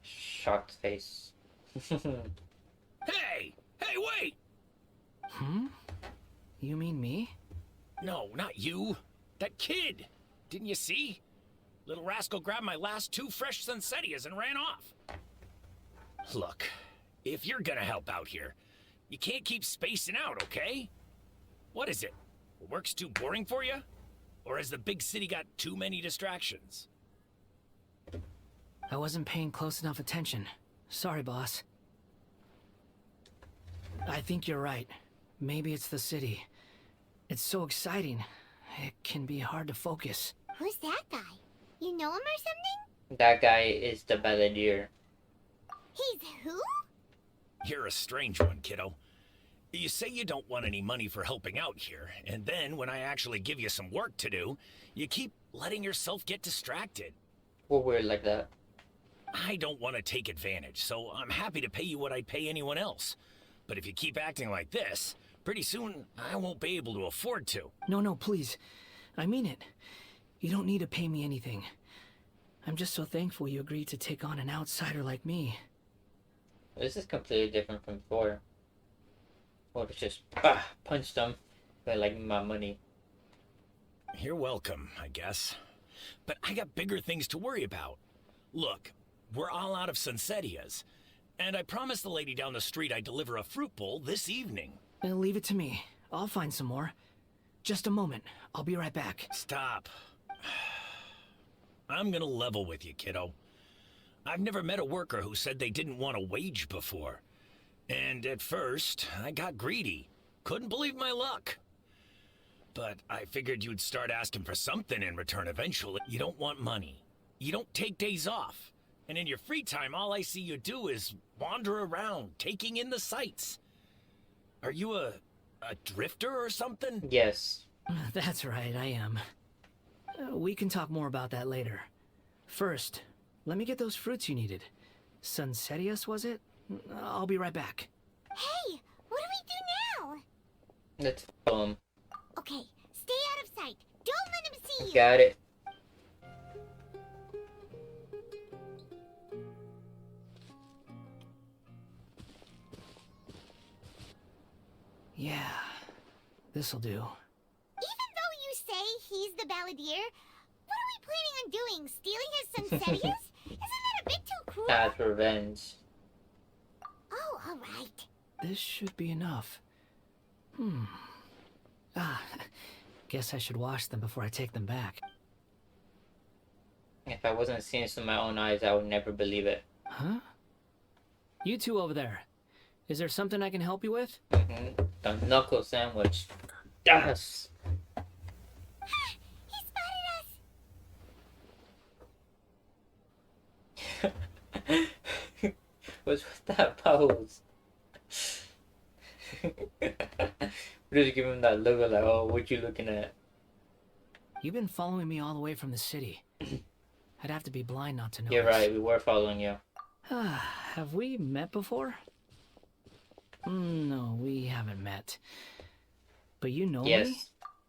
Shocked face. Hey! Hey, wait! Hmm? You mean me? No, not you. That kid. Didn't you see? Little rascal grabbed my last 2 fresh Sunsettias and ran off. Look, if you're gonna help out here, you can't keep spacing out, okay? What is it? Work's too boring for you? Or has the big city got too many distractions? I wasn't paying close enough attention. Sorry, boss. I think you're right. Maybe it's the city. It's so exciting. It can be hard to focus. Who's that guy? You know him or something? That guy is the Balladeer. He's who? You're a strange one, kiddo. You say you don't want any money for helping out here, and then when I actually give you some work to do, you keep letting yourself get distracted. We're weird like that. I don't want to take advantage, so I'm happy to pay you what I'd pay anyone else. But if you keep acting like this, pretty soon I won't be able to afford to. No, please. I mean it. You don't need to pay me anything. I'm just so thankful you agreed to take on an outsider like me. This is completely different from before. Or it's just punched them. But like my money. You're welcome, I guess. But I got bigger things to worry about. Look, we're all out of Sunsettias. And I promised the lady down the street I'd deliver a fruit bowl this evening. Leave it to me. I'll find some more. Just a moment. I'll be right back. Stop. I'm gonna level with you, kiddo. I've never met a worker who said they didn't want a wage before. And at first, I got greedy. Couldn't believe my luck. But I figured you'd start asking for something in return eventually. You don't want money. You don't take days off. And in your free time, all I see you do is wander around, taking in the sights. Are you a drifter or something? Yes. That's right, I am. We can talk more about that later. First, let me get those fruits you needed. Sunsetius, was it? I'll be right back. Hey, what do we do now? Let's follow him. Okay, stay out of sight. Don't let him see you. Got it. Yeah, this'll do. Even though you say he's the Balladeer, what are we planning on doing? Stealing his Sunsetius? Isn't that a bit too cruel? That's revenge. Oh, alright. This should be enough. Guess I should wash them before I take them back. If I wasn't seeing this with my own eyes, I would never believe it. Huh? You two over there. Is there something I can help you with? The knuckle sandwich. Yes! He spotted us! What's with that pose? Really give him that look of like, oh, what you looking at? You've been following me all the way from the city. I'd have to be blind not to know. You're right, we were following you. Have we met before? No, we haven't met. But you know Yes. me?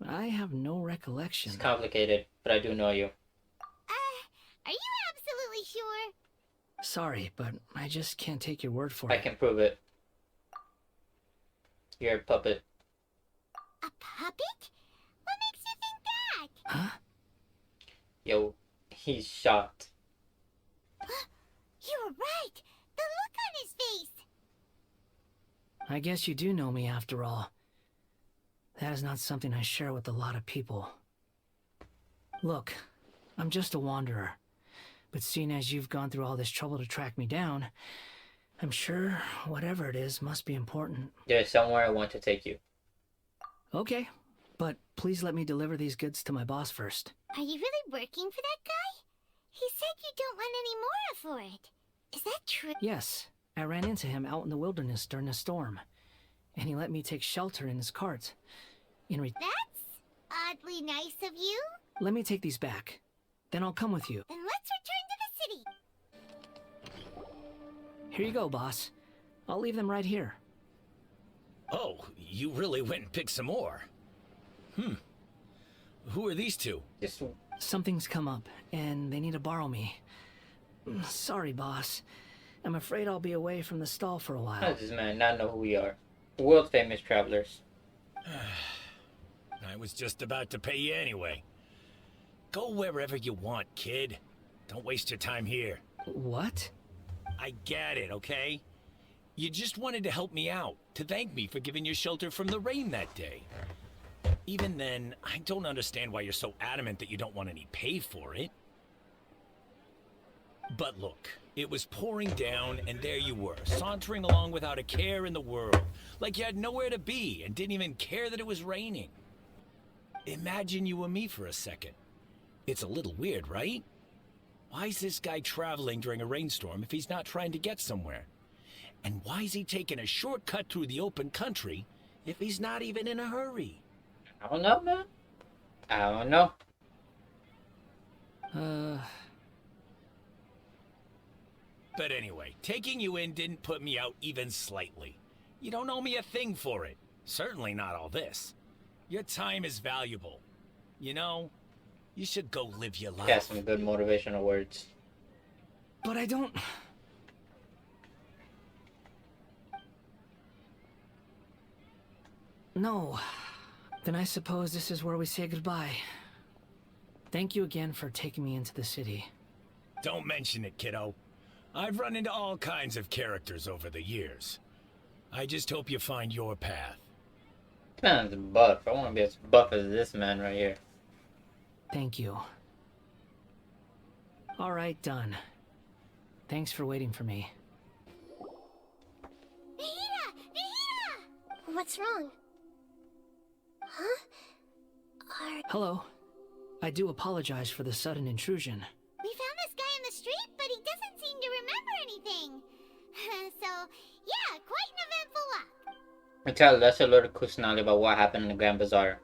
I have no recollection. It's complicated, but I do know you. Are you absolutely sure? Sorry, but I just can't take your word for I it. can prove it. You're a puppet. A puppet? What makes you think that? Huh? Yo, he's shocked. You're right. The look on his face. I guess you do know me after all. That is not something I share with a lot of people. Look, I'm just a wanderer. But seeing as you've gone through all this trouble to track me down, I'm sure whatever it is must be important. There's somewhere I want to take you. Okay, but please let me deliver these goods to my boss first. Are you really working for that guy? He said you don't want any more for it. Is that true? Yes, I ran into him out in the wilderness during a storm, and he let me take shelter in his cart. That's oddly nice of you. Let me take these back. Then I'll come with you. Then let's return to the city. Here you go, boss. I'll leave them right here. Oh, you really went and picked some more. Who are these two? Just Something's come up, and they need to borrow me. Sorry, boss. I'm afraid I'll be away from the stall for a how while. does this man not know who we are? World famous travelers. I was just about to pay you anyway. Go wherever you want, kid. Don't waste your time here. What? I get it, okay? You just wanted to help me out, to thank me for giving you shelter from the rain that day. Even then, I don't understand why you're so adamant that you don't want any pay for it. But look, it was pouring down, and there you were, sauntering along without a care in the world, like you had nowhere to be and didn't even care that it was raining. Imagine you were me for a second. It's a little weird, right? Why is this guy traveling during a rainstorm if he's not trying to get somewhere? And why is he taking a shortcut through the open country if he's not even in a hurry? I don't know, man. I don't know. But anyway, taking you in didn't put me out even slightly. You don't owe me a thing for it. Certainly not all this. Your time is valuable. You know, you should go live your life. Got some good motivational words. But I don't... No. Then I suppose this is where we say goodbye. Thank you again for taking me into the city. Don't mention it, kiddo. I've run into all kinds of characters over the years. I just hope you find your path. Man's buff. I want to be as buff as this man right here. Thank you. Alright, done. Thanks for waiting for me. Nahida! Nahida! What's wrong? Huh? Hello. I do apologize for the sudden intrusion. We found this guy in the street, but he doesn't seem to remember anything. So, yeah, quite an eventful walk. I tell Lesser Lord Kusanali about what happened in the Grand Bazaar.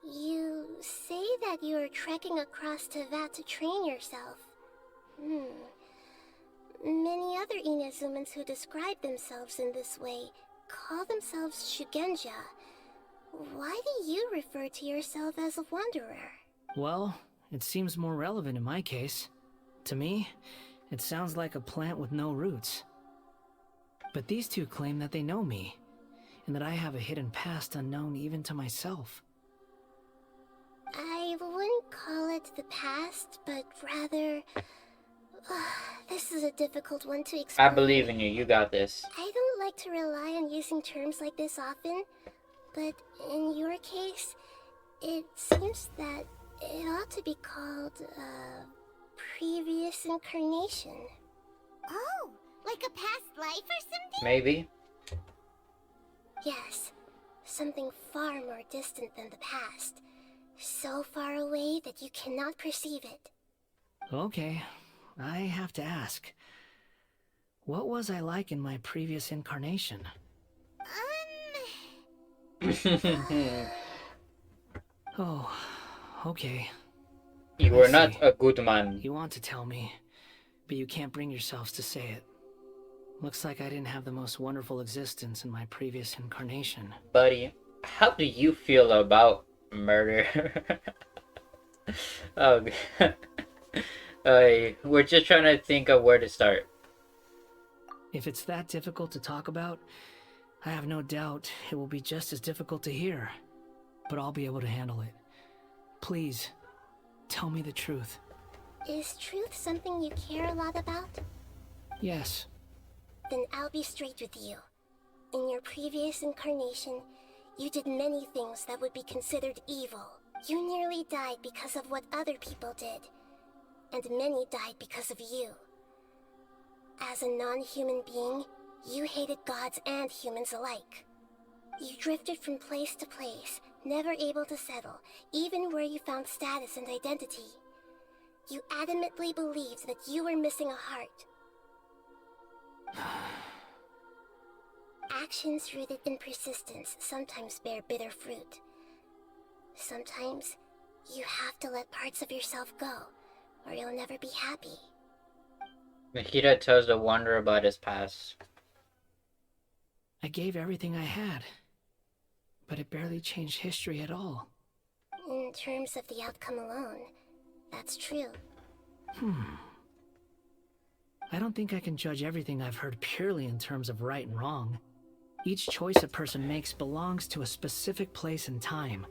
You say that you are trekking across to Vat to train yourself. Many other Inazumans who describe themselves in this way call themselves Shugenja. Why do you refer to yourself as a wanderer? Well, it seems more relevant in my case. To me, it sounds like a plant with no roots. But these two claim that they know me, and that I have a hidden past unknown even to myself. I wouldn't call it the past, but rather... this is a difficult one to explain. I believe in you. You got this. I don't like to rely on using terms like this often, but in your case, it seems that it ought to be called previous incarnation. Oh, like a past life or something? Maybe. Yes, something far more distant than the past. So far away that you cannot perceive it. Okay, I have to ask. What was I like in my previous incarnation? Oh, okay. You were not a good man. You want to tell me, but you can't bring yourselves to say it. Looks like I didn't have the most wonderful existence in my previous incarnation. Buddy, how do you feel about murder? Oh, we're just trying to think of where to start. If it's that difficult to talk about, I have no doubt it will be just as difficult to hear. But I'll be able to handle it. Please, tell me the truth. Is truth something you care a lot about? Yes. Then I'll be straight with you. In your previous incarnation, you did many things that would be considered evil. You nearly died because of what other people did. And many died because of you. As a non-human being, you hated gods and humans alike. You drifted from place to place, never able to settle, even where you found status and identity. You adamantly believed that you were missing a heart. Actions rooted in persistence sometimes bear bitter fruit. Sometimes, you have to let parts of yourself go, or you'll never be happy. Nahida tells the wanderer about his past. I gave everything I had, but it barely changed history at all. In terms of the outcome alone, that's true. I don't think I can judge everything I've heard purely in terms of right and wrong. Each choice a person makes belongs to a specific place and time,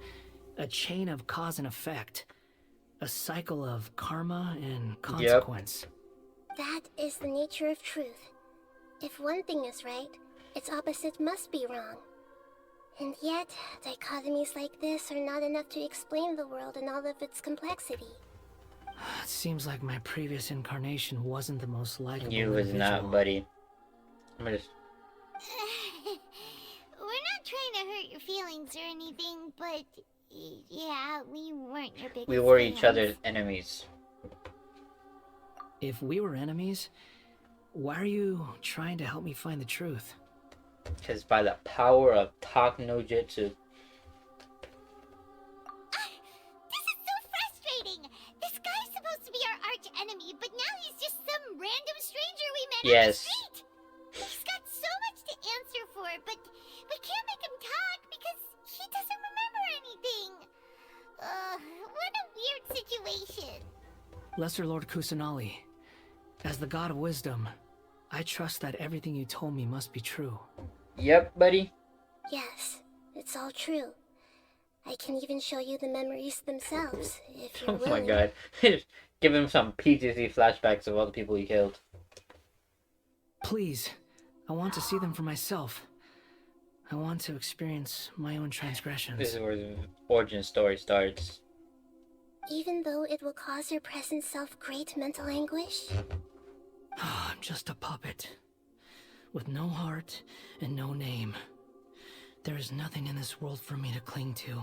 a chain of cause and effect, a cycle of karma and consequence. That is the nature of truth. If one thing is right, its opposite must be wrong. And yet, dichotomies like this are not enough to explain the world in all of its complexity. It seems like my previous incarnation wasn't the most likable You was individual. not, buddy. I'm just... We're not trying to hurt your feelings or anything, but yeah, we weren't your biggest We were fans. each other's enemies. If we were enemies, why are you trying to help me find the truth? Because by the power of Talk no Jutsu. This is so frustrating! This guy's supposed to be our arch enemy, but now he's just some random stranger we met on the Yes. street! He's got so much to answer for, but we can't make him talk because he doesn't remember anything! What a weird situation! Lesser Lord Kusanali, as the god of wisdom, I trust that everything you told me must be true. Yep, buddy. Yes, it's all true. I can even show you the memories themselves, if you're Oh willing. my god. Give him some PTSD flashbacks of all the people he killed. Please, I want to see them for myself. I want to experience my own transgressions. This is where the origin story starts. Even though it will cause your present self great mental anguish? I'm just a puppet. With no heart and no name. There is nothing in this world for me to cling to.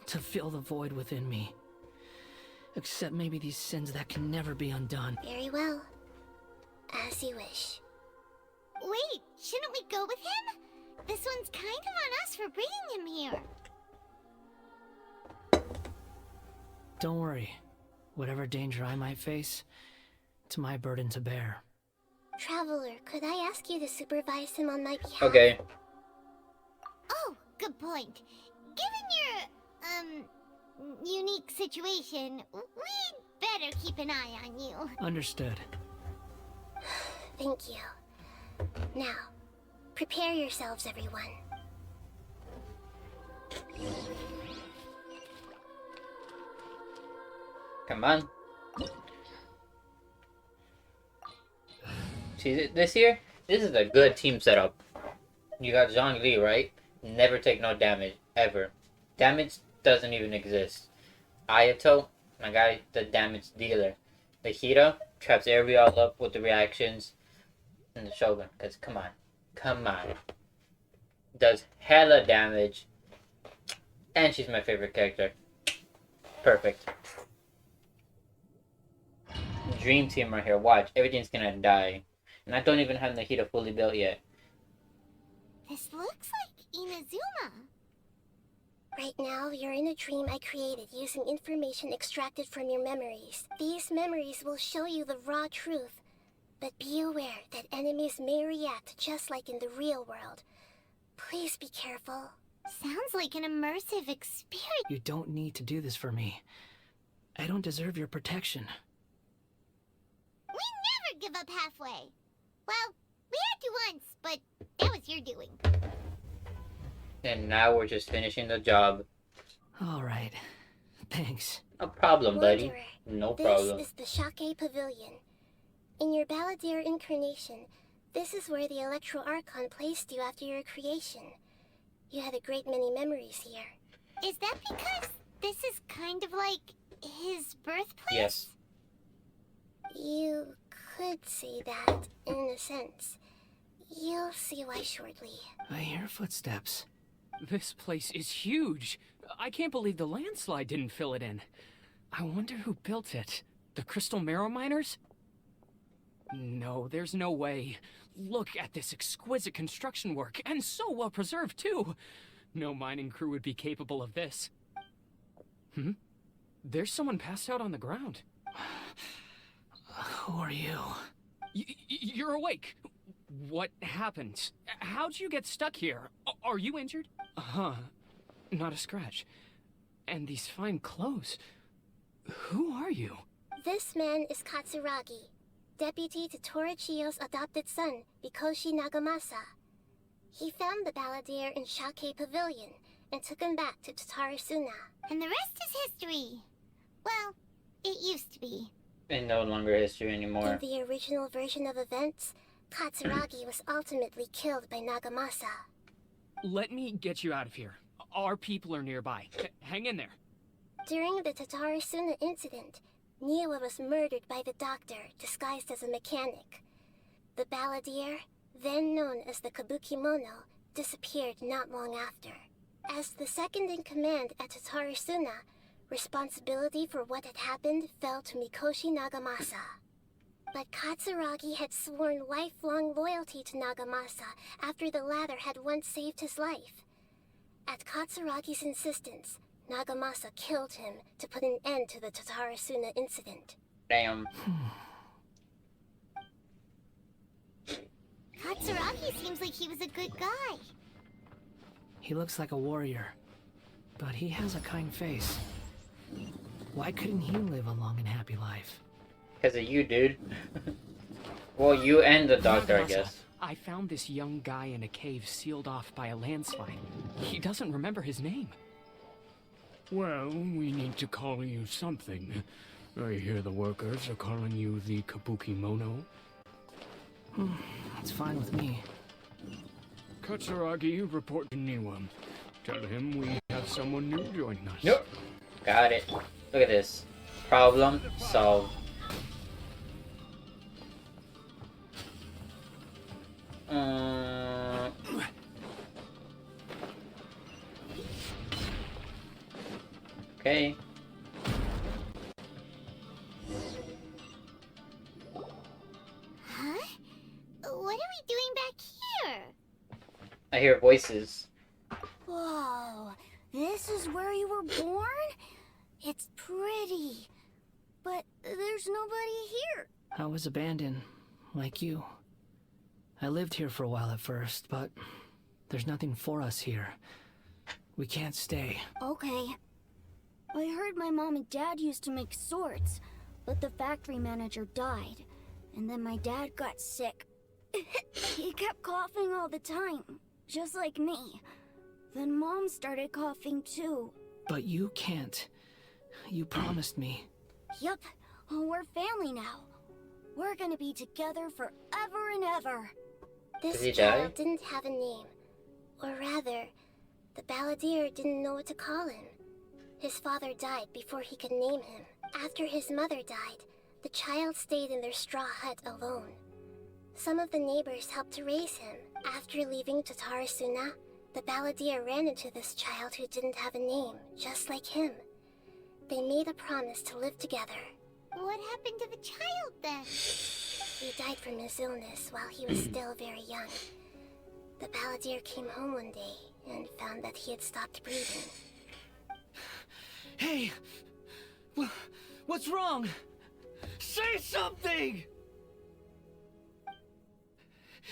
To fill the void within me. Except maybe these sins that can never be undone. Very well. As you wish. Wait, shouldn't we go with him? This one's kind of on us for bringing him here. Don't worry. Whatever danger I might face, it's my burden to bear. Traveler, could I ask you to supervise him on my behalf? Okay. Oh, good point. Given your, unique situation, we'd better keep an eye on you. Understood. Thank you. Now, prepare yourselves, everyone. Come on. See, this here, this is a good team setup. You got Zhongli, right? Never take no damage, ever. Damage doesn't even exist. Ayato, my guy, the damage dealer. The Hira traps everybody all up with the reactions. And the Shogun, because come on. Does hella damage. And she's my favorite character. Perfect. Dream team right here. Watch, everything's gonna die. And I don't even have Nahida fully built yet. This looks like Inazuma. Right now, you're in a dream I created using information extracted from your memories. These memories will show you the raw truth. But be aware that enemies may react just like in the real world. Please be careful. Sounds like an immersive experience. You don't need to do this for me. I don't deserve your protection. We never give up halfway. Well, we had to once, but that was your doing. And now we're just finishing the job. Alright. Thanks. No problem, buddy. Wanderer, No problem. This is the Shake Pavilion. In your Balladeer incarnation, this is where the Electro Archon placed you after your creation. You had a great many memories here. Is that because this is kind of like his birthplace? Yes. You could say that, in a sense. You'll see why shortly. I hear footsteps. This place is huge. I can't believe the landslide didn't fill it in. I wonder who built it. The Crystal Marrow Miners? No, there's no way. Look at this exquisite construction work, and so well preserved, too. No mining crew would be capable of this. There's someone passed out on the ground. Who are you? You're awake. What happened? How'd you get stuck here? Are you injured? Not a scratch. And these fine clothes. Who are you? This man is Katsuragi, deputy to Torichiyo's adopted son, Mikoshi Nagamasa. He found the Balladeer in Shake Pavilion and took him back to Tatarasuna. And the rest is history. Well, it used to be. And no longer history anymore. In the original version of events, Katsuragi was ultimately killed by Nagamasa. Let me get you out of here. Our people are nearby. Hang in there. During the Tatarasuna incident, Niwa was murdered by the doctor, disguised as a mechanic. The Balladeer, then known as the Kabukimono, disappeared not long after. As the second in command at Tatarasuna, responsibility for what had happened fell to Mikoshi Nagamasa. But Katsuragi had sworn lifelong loyalty to Nagamasa after the latter had once saved his life. At Katsuragi's insistence, Nagamasa killed him to put an end to the Tatarasuna incident. Damn. Katsuragi seems like he was a good guy. He looks like a warrior, but he has a kind face. Why couldn't he live a long and happy life? Because of you, dude. Well, you and the doctor, I guess. I found this young guy in a cave sealed off by a landslide. He doesn't remember his name. Well, we need to call you something. I hear the workers are calling you the Kabukimono. It's fine with me. Katsuragi, report to Niwa. Tell him we have someone new joining us. Yep. Got it. Look at this. Problem solved. Okay. Huh? What are we doing back here? I hear voices. Whoa, this is where you were born? It's pretty, but there's nobody here. I was abandoned, like you. I lived here for a while at first, but there's nothing for us here. We can't stay. Okay. I heard my mom and dad used to make swords, but the factory manager died, and then my dad got sick. He kept coughing all the time, just like me. Then Mom started coughing too. But you can't. You promised me. Yup, we're family now. We're gonna be together forever and ever. Did he This die? child didn't have a name. Or rather, the balladeer didn't know what to call him. His father died before he could name him. After his mother died, the child stayed in their straw hut alone. Some of the neighbors helped to raise him. After leaving Tatarasuna, the balladeer ran into this child who didn't have a name, just like him. They made a promise to live together. What happened to the child then? He died from his illness while he was still very young. The balladeer came home one day and found that he had stopped breathing. Hey! What's wrong? Say something!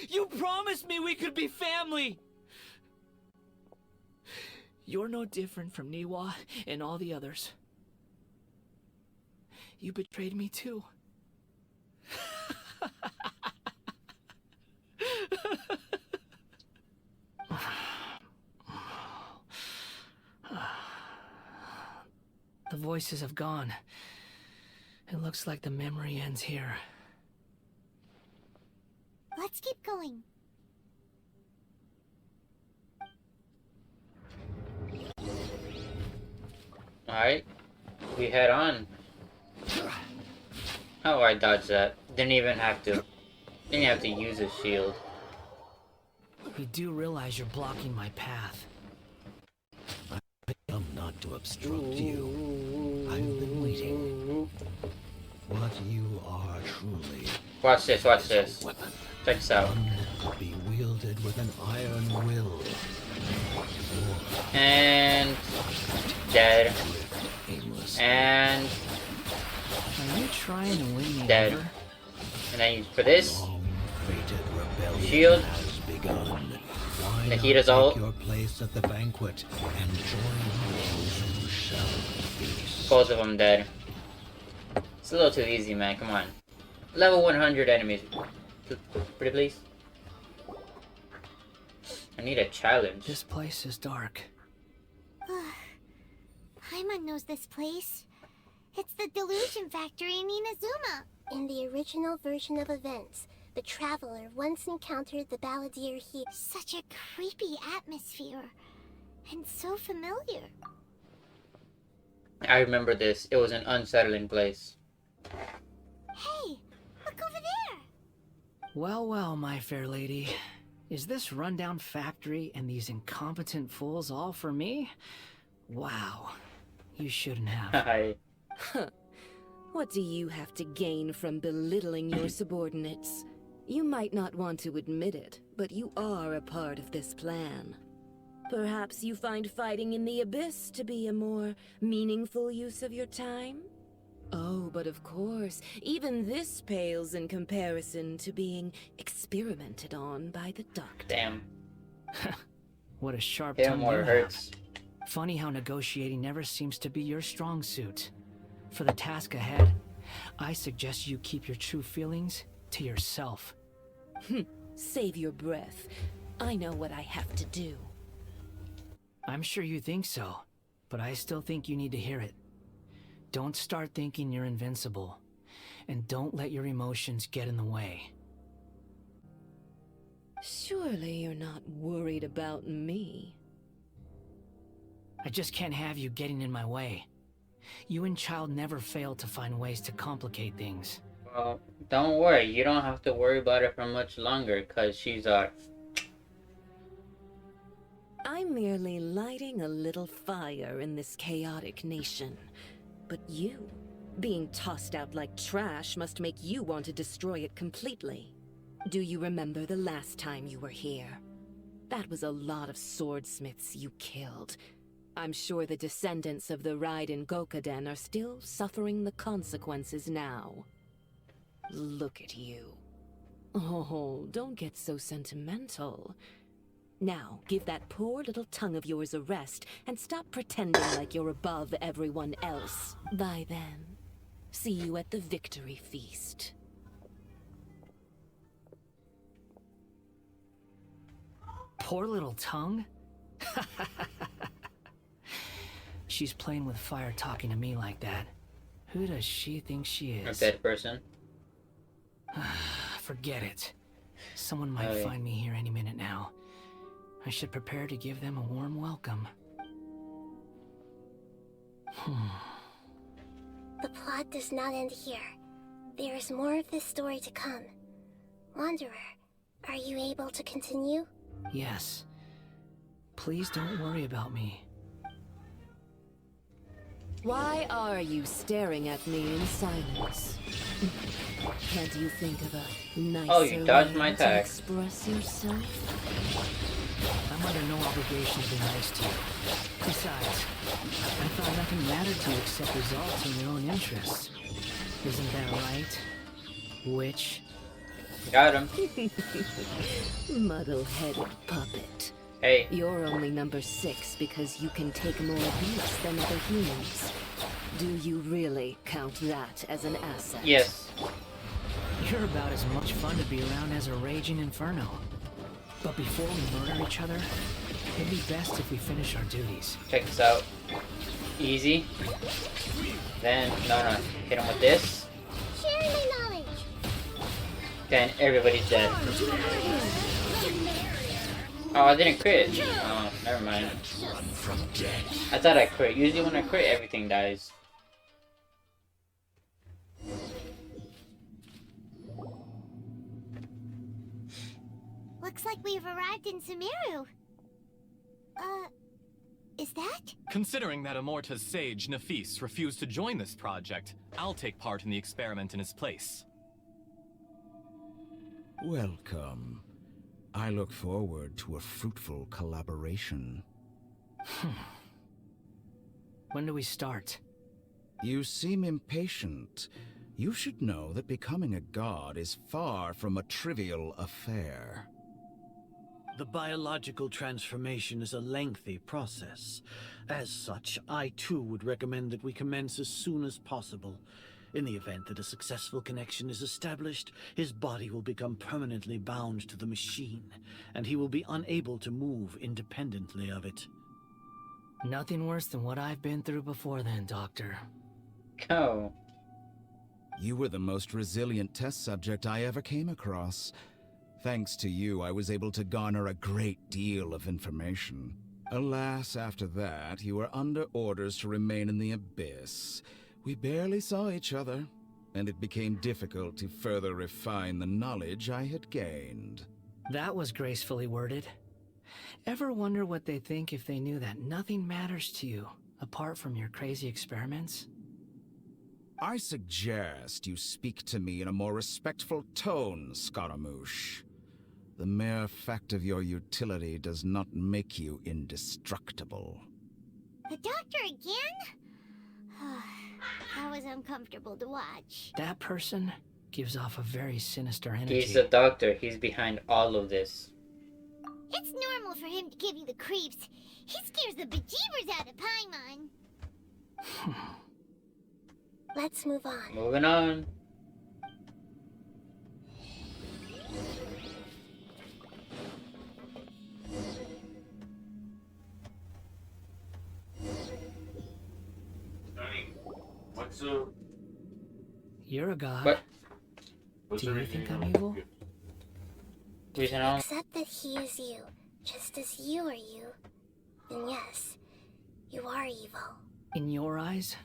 You promised me we could be family! You're no different from Niwa and all the others. You betrayed me too. The voices have gone. It looks like the memory ends here. Let's keep going. Alright. We head on. Oh, I dodged that. Didn't even have to. Didn't have to use a shield. You do realize you're blocking my path. I'm not to obstruct you. I've been waiting. What you are truly. Watch this, watch this. Check this out. To be wielded with an iron will. And dead. And Are you trying to win me dead. over? And then for this, shield, Nikita's ult, Your place at the banquet and join those who shall feast. both of them dead. It's a little too easy, man. Come on. Level 100 enemies. Pretty please. I need a challenge. This place is dark. Paimon knows this place. It's the Delusion Factory in Inazuma. In the original version of events, the traveler once encountered the balladeer here. Such a creepy atmosphere. And so familiar. I remember this. It was an unsettling place. Hey, look over there. Well, well, my fair lady. Is this rundown factory and these incompetent fools all for me? Wow. You shouldn't have. Hi. What do you have to gain from belittling your subordinates? You might not want to admit it, but you are a part of this plan. Perhaps you find fighting in the Abyss to be a more meaningful use of your time? Oh, but of course, even this pales in comparison to being experimented on by the Doctor. Damn. What a sharp Hit tongue him you where it have. hurts. Funny how negotiating never seems to be your strong suit. For the task ahead, I suggest you keep your true feelings to yourself. Save your breath. I know what I have to do. I'm sure you think so, but I still think you need to hear it. Don't start thinking you're invincible, and don't let your emotions get in the way. Surely you're not worried about me. I just can't have you getting in my way. You and Child never fail to find ways to complicate things. Well, don't worry. You don't have to worry about it for much longer, because she's I'm merely lighting a little fire in this chaotic nation. But you, being tossed out like trash, must make you want to destroy it completely. Do you remember the last time you were here? That was a lot of swordsmiths you killed. I'm sure the descendants of the Raiden Gokaden are still suffering the consequences now. Look at you. Oh, don't get so sentimental. Now, give that poor little tongue of yours a rest and stop pretending like you're above everyone else. Bye then. See you at the victory feast. Poor little tongue? She's playing with fire talking to me like that. Who does she think she is? a dead person. Forget it. Someone might find me here any minute now. I should prepare to give them a warm welcome. The plot does not end here. There is more of this story to come. Wanderer, are you able to continue? Yes. Please don't worry about me. Why are you staring at me in silence? Can't you think of a nicer you dodged my way to attack. express yourself? I'm under no obligation to be nice to you. Besides, I thought nothing mattered to you except results in your own interests. Isn't that right? Witch? Got him. Muddle-headed puppet. Hey. You're only number 6 because you can take more abuse than other humans. Do you really count that as an asset? Yes. You're about as much fun to be around as a raging inferno. But before we murder each other, it'd be best if we finish our duties. Check this out. Easy. Then, no. Hit him with this. Sharing my knowledge. Then everybody's dead. Oh, I didn't crit. Oh, never mind. I thought I crit. Usually when I crit, everything dies. Looks like we've arrived in Sumeru. Is that? Considering that Amorta's sage, Nafis, refused to join this project, I'll take part in the experiment in his place. Welcome. I look forward to a fruitful collaboration. When do we start? You seem impatient. You should know that becoming a god is far from a trivial affair. The biological transformation is a lengthy process. As such, I too would recommend that we commence as soon as possible. In the event that a successful connection is established, his body will become permanently bound to the machine, and he will be unable to move independently of it. Nothing worse than what I've been through before then, Doctor. Go. You were the most resilient test subject I ever came across. Thanks to you, I was able to garner a great deal of information. Alas, after that, you were under orders to remain in the Abyss. We barely saw each other, and it became difficult to further refine the knowledge I had gained. That was gracefully worded. Ever wonder what they think if they knew that nothing matters to you, apart from your crazy experiments? I suggest you speak to me in a more respectful tone, Scaramouche. The mere fact of your utility does not make you indestructible. The doctor again? That was uncomfortable to watch. That person gives off a very sinister energy. He's the doctor. He's behind all of this. It's normal for him to give you the creeps. He scares the bejeebers out of Paimon. Let's move on. Moving on. What's up? You're a god. What? Do you think I'm evil? Reason only. Accept that he is you, just as you are you, then yes, you are evil. In your eyes,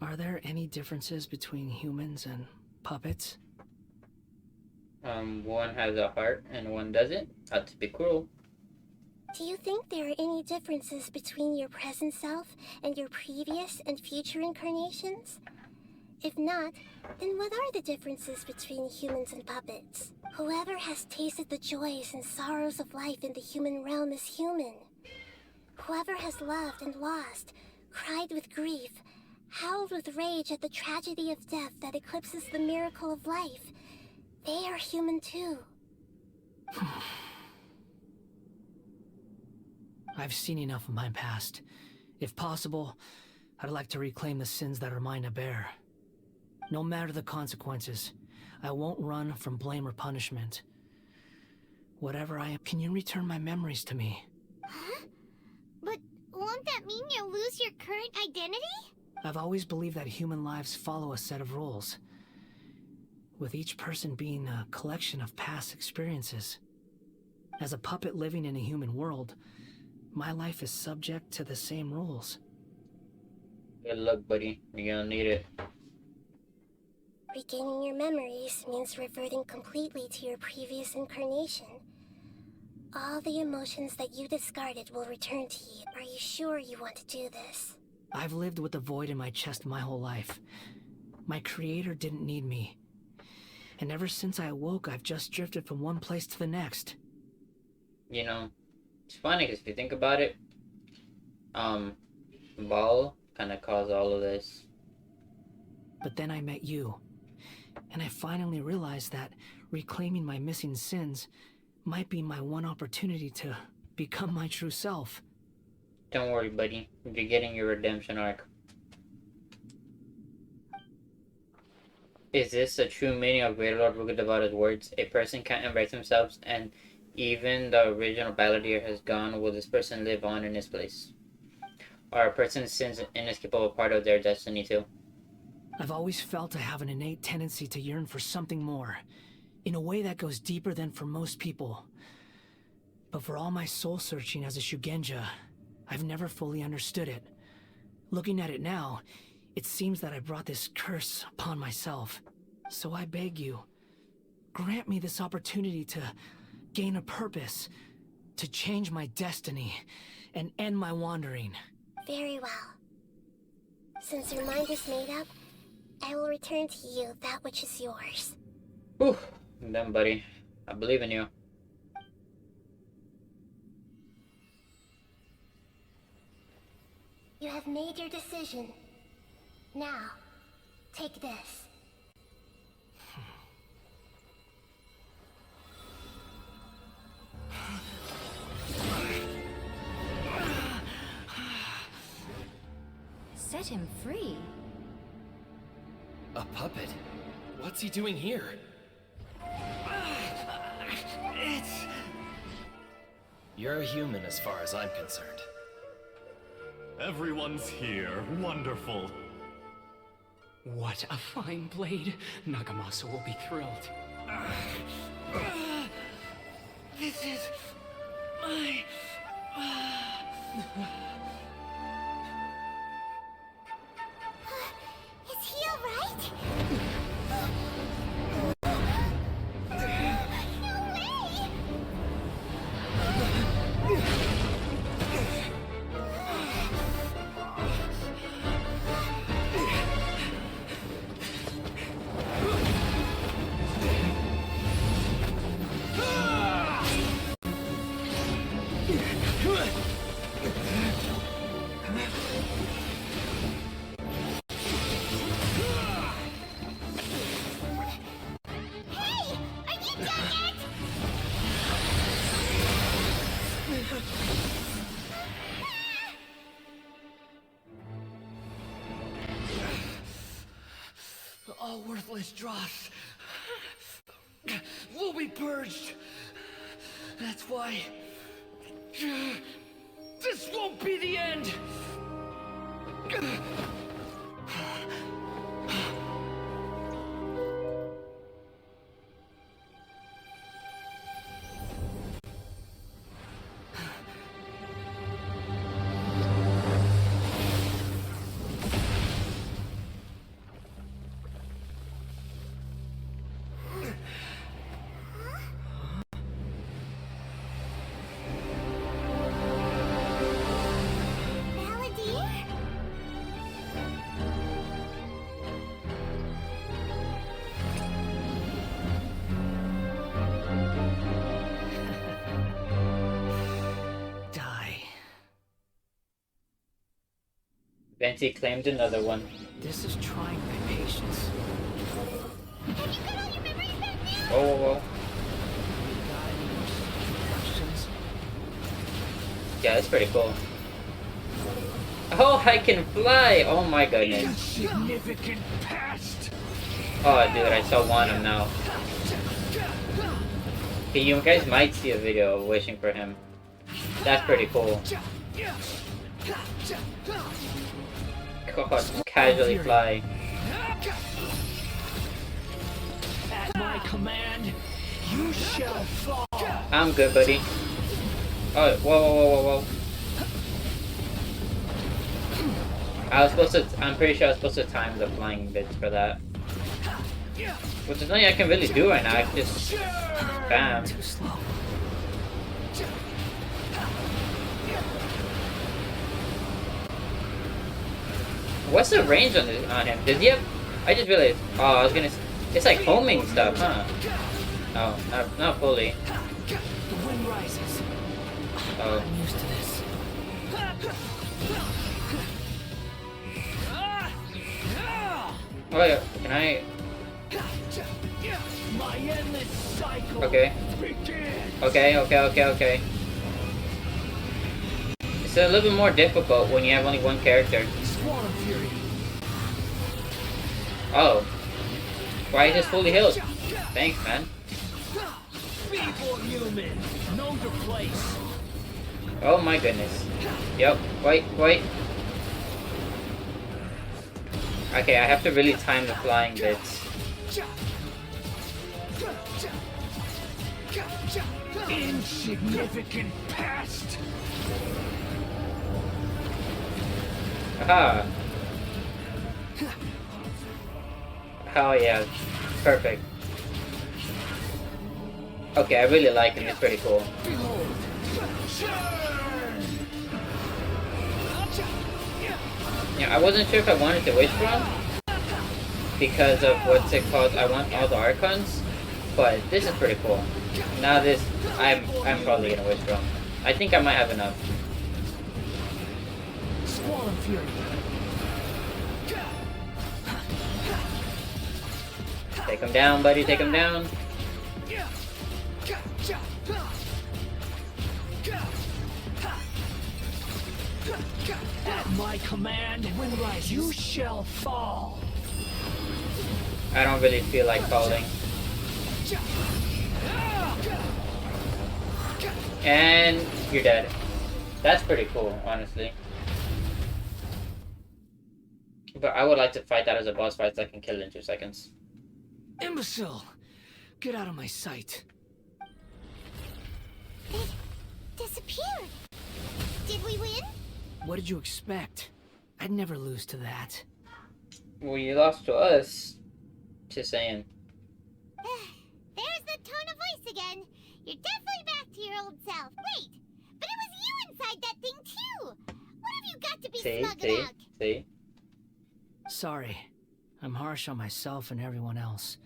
are there any differences between humans and puppets? One has a heart and one doesn't. Not to be cruel. Do you think there are any differences between your present self and your previous and future incarnations? If not, then what are the differences between humans and puppets? Whoever has tasted the joys and sorrows of life in the human realm is human. Whoever has loved and lost, cried with grief, howled with rage at the tragedy of death that eclipses the miracle of life, they are human too. I've seen enough of my past. If possible, I'd like to reclaim the sins that are mine to bear. No matter the consequences, I won't run from blame or punishment. Whatever I am, can you return my memories to me? Huh? But won't that mean you'll lose your current identity? I've always believed that human lives follow a set of rules, with each person being a collection of past experiences. As a puppet living in a human world, my life is subject to the same rules. Good luck, buddy. You're gonna need it. Regaining your memories means reverting completely to your previous incarnation. All the emotions that you discarded will return to you. Are you sure you want to do this? I've lived with a void in my chest my whole life. My creator didn't need me. And ever since I awoke, I've just drifted from one place to the next. You know, it's funny because if you think about it, Ball kind of caused all of this. But then I met you, and I finally realized that reclaiming my missing sins might be my one opportunity to become my true self. Don't worry, buddy. You're getting your redemption arc. Is this a true meaning of Greater Lord Rukkhadevada's words? A person can't embrace themselves, and even the original balladeer has gone. Will this person live on in this place? Are a person's sins an inescapable part of their destiny too? I've always felt I have an innate tendency to yearn for something more, in a way that goes deeper than for most people. But for all my soul-searching as a Shugenja, I've never fully understood it. Looking at it now, it seems that I brought this curse upon myself. So I beg you, grant me this opportunity to gain a purpose, to change my destiny, and end my wandering. Very well. Since your mind is made up, I will return to you that which is yours. Whew. I'm done, buddy. I believe in you. You have made your decision. Now, take this. Set him free. A puppet? What's he doing here? You're a human as far as I'm concerned. Everyone's here. Wonderful. What a fine blade. Nagamasa will be thrilled. This is my... Is he alright? No way! Hey! Are you done yet? All worthless dross will be purged. That's why this won't be the end. Venti claimed another one. This is trying my patience. Whoa, whoa, whoa. Questions? Yeah, that's pretty cool. Oh, I can fly! Oh my goodness. Insignificant past. Oh, dude, I saw one of them now. Okay, you guys might see a video of wishing for him. That's pretty cool. God, casually fly. At my command, you shall fall. I'm good, buddy. Oh, whoa, whoa, whoa, whoa, whoa. I'm pretty sure I was supposed to time the flying bits for that. Which is nothing I can really do right now, I can just bam. Too slow. What's the range on him? Does he have... I just realized... Oh, I was gonna... It's like homing stuff, huh? No, not fully. The wind rises. Oh. I'm used to this. Oh yeah, can I... My endless cycle Okay. begins. Okay. It's a little bit more difficult when you have only one character. Swarm Fury. Oh. Why is this fully healed? Thanks, man. Feeble human. Know your place. Oh my goodness. Yep, wait. Okay, I have to really time the flying bits. Insignificant past. Aha. Oh yeah, perfect. Okay, I really like him, it's pretty cool. Yeah, I wasn't sure if I wanted to wish for him because of what's it called. I want all the Archons, but this is pretty cool. Now this, I'm probably gonna wish for him. I think I might have enough. Swarm Fury. Take him down, buddy. Take him down. At my command, you shall fall. I don't really feel like falling. And you're dead. That's pretty cool, honestly. But I would like to fight that as a boss fight so I can kill it in 2 seconds. Imbecile! Get out of my sight. It disappeared. Did we win? What did you expect? I'd never lose to that. Well, you lost to us. Just saying. There's the tone of voice again. You're definitely back to your old self. Wait, but it was you inside that thing too. What have you got to be smug about? See? Sorry. I'm harsh on myself and everyone else.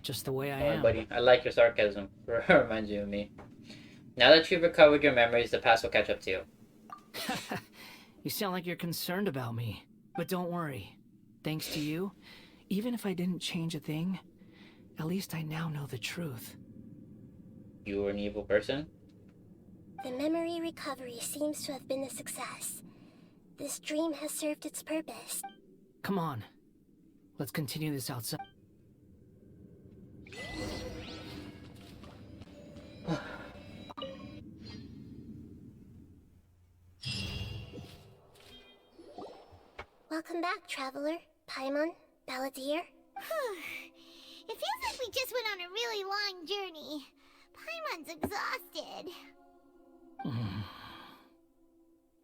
Just the way I Come on, am. buddy. I like your sarcasm. Reminds you of me. Now that you've recovered your memories, the past will catch up to you. You sound like you're concerned about me. But don't worry. Thanks to you, even if I didn't change a thing, at least I now know the truth. You were an evil person? The memory recovery seems to have been a success. This dream has served its purpose. Come on. Let's continue this outside. Welcome back, traveler. Paimon, Balladeer. It feels like we just went on a really long journey. Paimon's exhausted.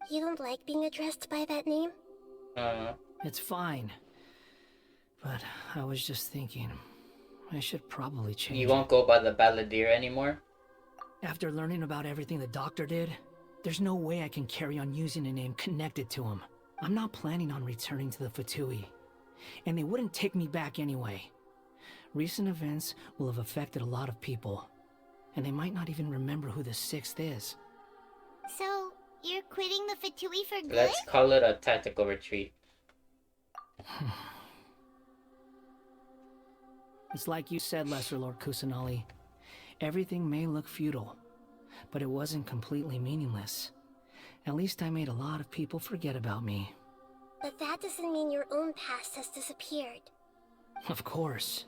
You don't like being addressed by that name? It's fine. But I was just thinking, I should probably change. You won't go by the Balladeer anymore? After learning about everything the doctor did, there's no way I can carry on using a name connected to him. I'm not planning on returning to the Fatui, and they wouldn't take me back anyway. Recent events will have affected a lot of people, and they might not even remember who the 6th is. So, you're quitting the Fatui for good? Let's call it a tactical retreat. It's like you said, Lesser Lord Kusanali. Everything may look futile, but it wasn't completely meaningless. At least I made a lot of people forget about me. But that doesn't mean your own past has disappeared. Of course.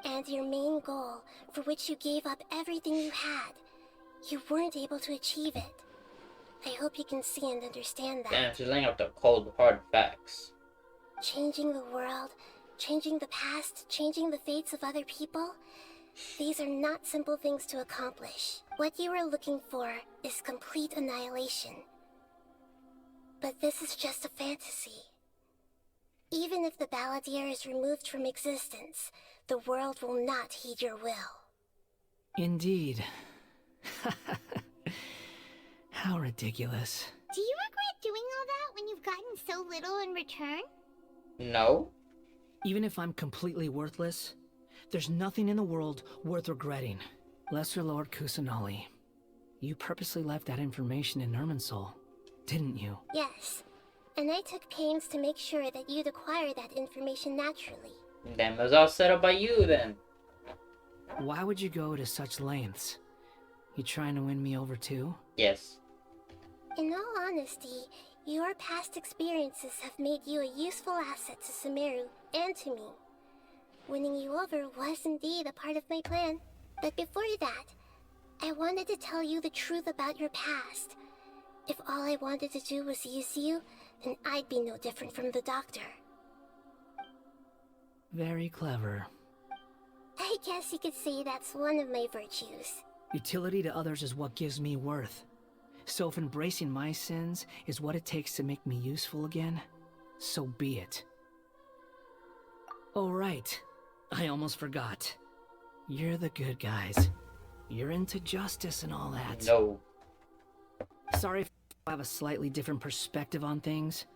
And your main goal, for which you gave up everything you had, you weren't able to achieve it. I hope you can see and understand that. Damn, she's laying out the cold, hard facts. Changing the world, changing the past, changing the fates of other people, these are not simple things to accomplish. What you are looking for is complete annihilation. But this is just a fantasy. Even if the Balladeer is removed from existence, the world will not heed your will. Indeed. How ridiculous. Do you regret doing all that when you've gotten so little in return? No. Even if I'm completely worthless, there's nothing in the world worth regretting. Lesser Lord Kusanali, you purposely left that information in Irminsul, didn't you? Yes, and I took pains to make sure that you'd acquire that information naturally. Then it was all set up by you then. Why would you go to such lengths? You trying to win me over too? Yes. In all honesty, your past experiences have made you a useful asset to Sumeru and to me. Winning you over was indeed a part of my plan. But before that, I wanted to tell you the truth about your past. If all I wanted to do was use you, then I'd be no different from the doctor. Very clever. I guess you could say that's one of my virtues. Utility to others is what gives me worth. So if embracing my sins is what it takes to make me useful again, so be it. Oh right, I almost forgot. You're the good guys. You're into justice and all that. No. Sorry if I have a slightly different perspective on things,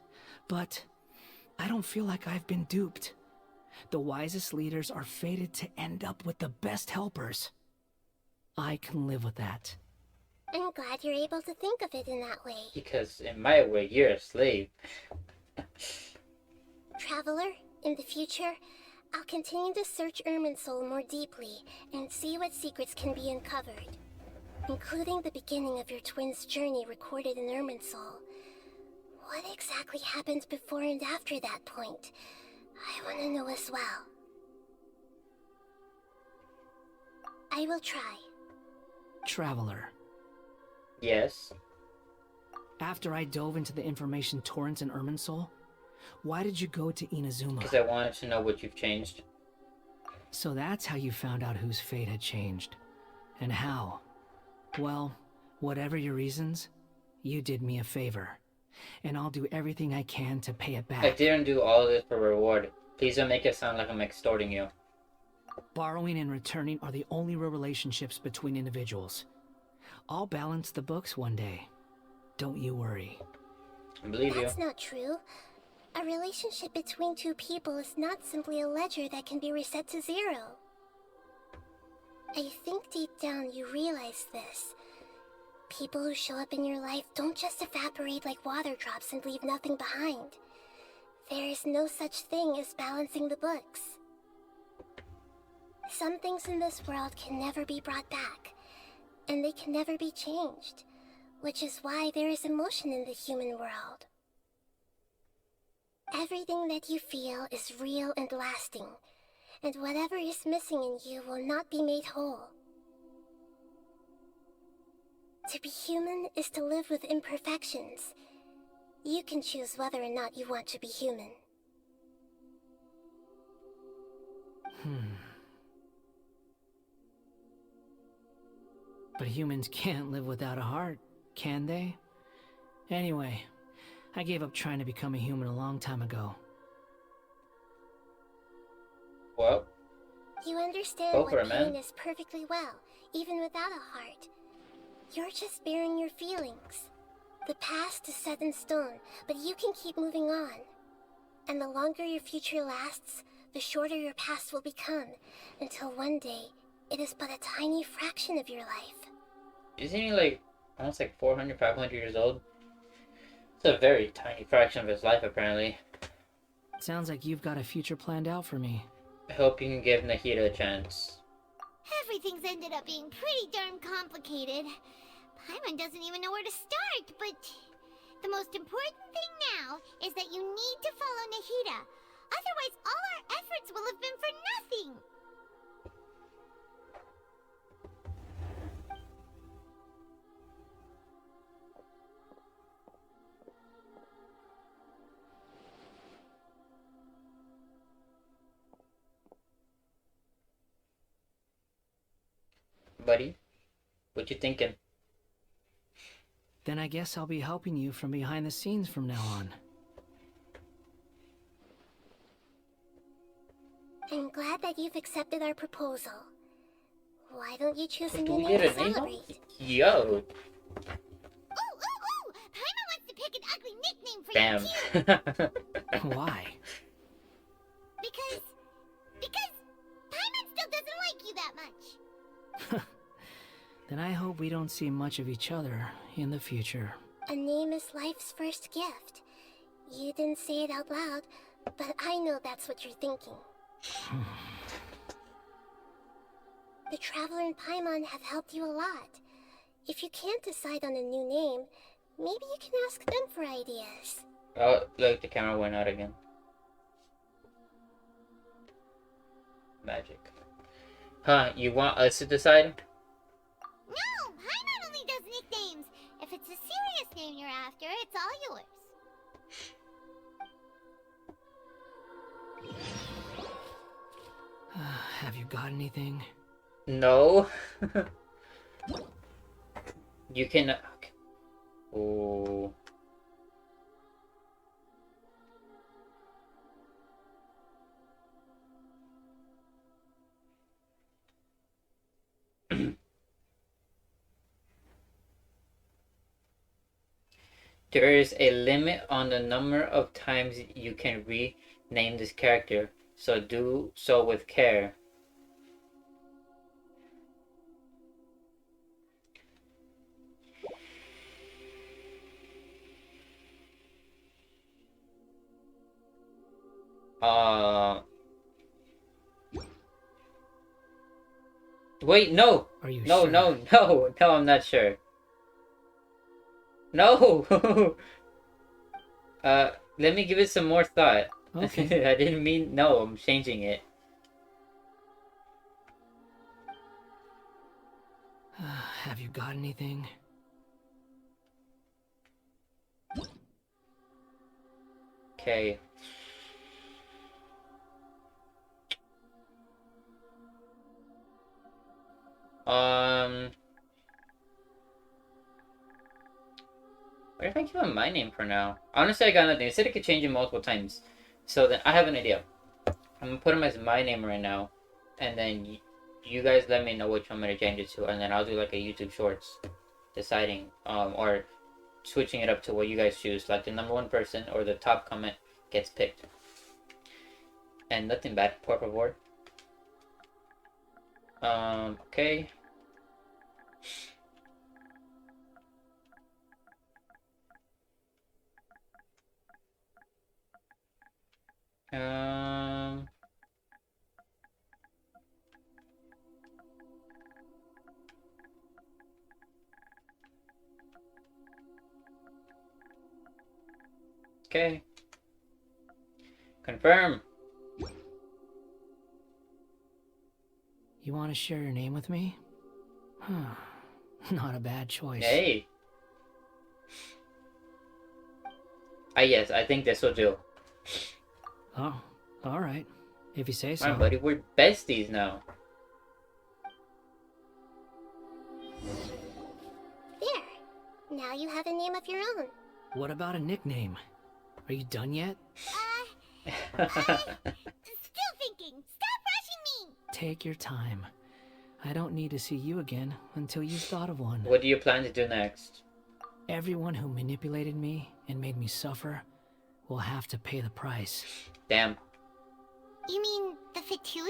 but I don't feel like I've been duped. The wisest leaders are fated to end up with the best helpers. I can live with that. I'm glad you're able to think of it in that way. Because in my way, you're a slave. Traveler, in the future, I'll continue to search Irminsul more deeply and see what secrets can be uncovered, including the beginning of your twins' journey recorded in Irminsul. What exactly happened before and after that point? I want to know as well. I will try. Traveler. Yes. After I dove into the information torrents in Irminsul, why did you go to Inazuma? Because I wanted to know what you've changed. So that's how you found out whose fate had changed. And how? Well, whatever your reasons, you did me a favor. And I'll do everything I can to pay it back. I didn't do all of this for reward. Please don't make it sound like I'm extorting you. Borrowing and returning are the only real relationships between individuals. I'll balance the books one day. Don't you worry. I believe you. That's not true. A relationship between two people is not simply a ledger that can be reset to zero. I think deep down you realize this. People who show up in your life don't just evaporate like water drops and leave nothing behind. There is no such thing as balancing the books. Some things in this world can never be brought back, and they can never be changed, which is why there is emotion in the human world. Everything that you feel is real and lasting, and whatever is missing in you will not be made whole. To be human is to live with imperfections. You can choose whether or not you want to be human. But humans can't live without a heart, can they? Anyway, I gave up trying to become a human a long time ago. Well, you understand go what for it, pain man. is perfectly well, even without a heart. You're just bearing your feelings. The past is set in stone, but you can keep moving on. And the longer your future lasts, the shorter your past will become, until one day, it is but a tiny fraction of your life. Isn't he like almost like 400, 500 years old? It's a very tiny fraction of his life, apparently. Sounds like you've got a future planned out for me. I hope you can give Nahida a chance. Everything's ended up being pretty darn complicated. Paimon doesn't even know where to start, but the most important thing now is that you need to follow Nahida. Otherwise, all our efforts will have been for nothing. Buddy, what you thinking? Then I guess I'll be helping you from behind the scenes from now on. I'm glad that you've accepted our proposal. Why don't you choose a Do new we name get to a name? celebrate? Yo, Ooh! Paimon wants to pick an ugly nickname for damn. you too. Why? Because Paimon still doesn't like you that much. Then I hope we don't see much of each other in the future. A name is life's first gift. You didn't say it out loud, but I know that's what you're thinking. The Traveler and Paimon have helped you a lot. If you can't decide on a new name, maybe you can ask them for ideas. Oh, look, the camera went out again. Magic. Huh, you want us to decide? No, Paimon only does nicknames. If it's a serious name you're after, it's all yours. Have you got anything? No. You can... Okay. Oh. There is a limit on the number of times you can rename this character, so do so with care. Wait, no! Are you no, sure? no, I'm not sure. No! Let me give it some more thought. Okay. I didn't mean... No, I'm changing it. Have you got anything? Okay. What if I give him my name for now? Honestly, I got nothing. It said it could change it multiple times. So then, I have an idea. I'm gonna put him as my name right now. And then you guys let me know which one I'm gonna change it to. And then I'll do like a YouTube Shorts. Deciding, or switching it up to what you guys choose. Like the number one person or the top comment gets picked. And nothing bad, por favor. Okay. Okay. Confirm. You want to share your name with me? Not a bad choice. Hey. Yes, I think this will do. Oh, alright. If you say so. Alright, buddy, we're besties now. There. Now you have a name of your own. What about a nickname? Are you done yet? Still thinking. Stop rushing me. Take your time. I don't need to see you again until you've thought of one. What do you plan to do next? Everyone who manipulated me and made me suffer will have to pay the price. Damn. You mean the Fatui?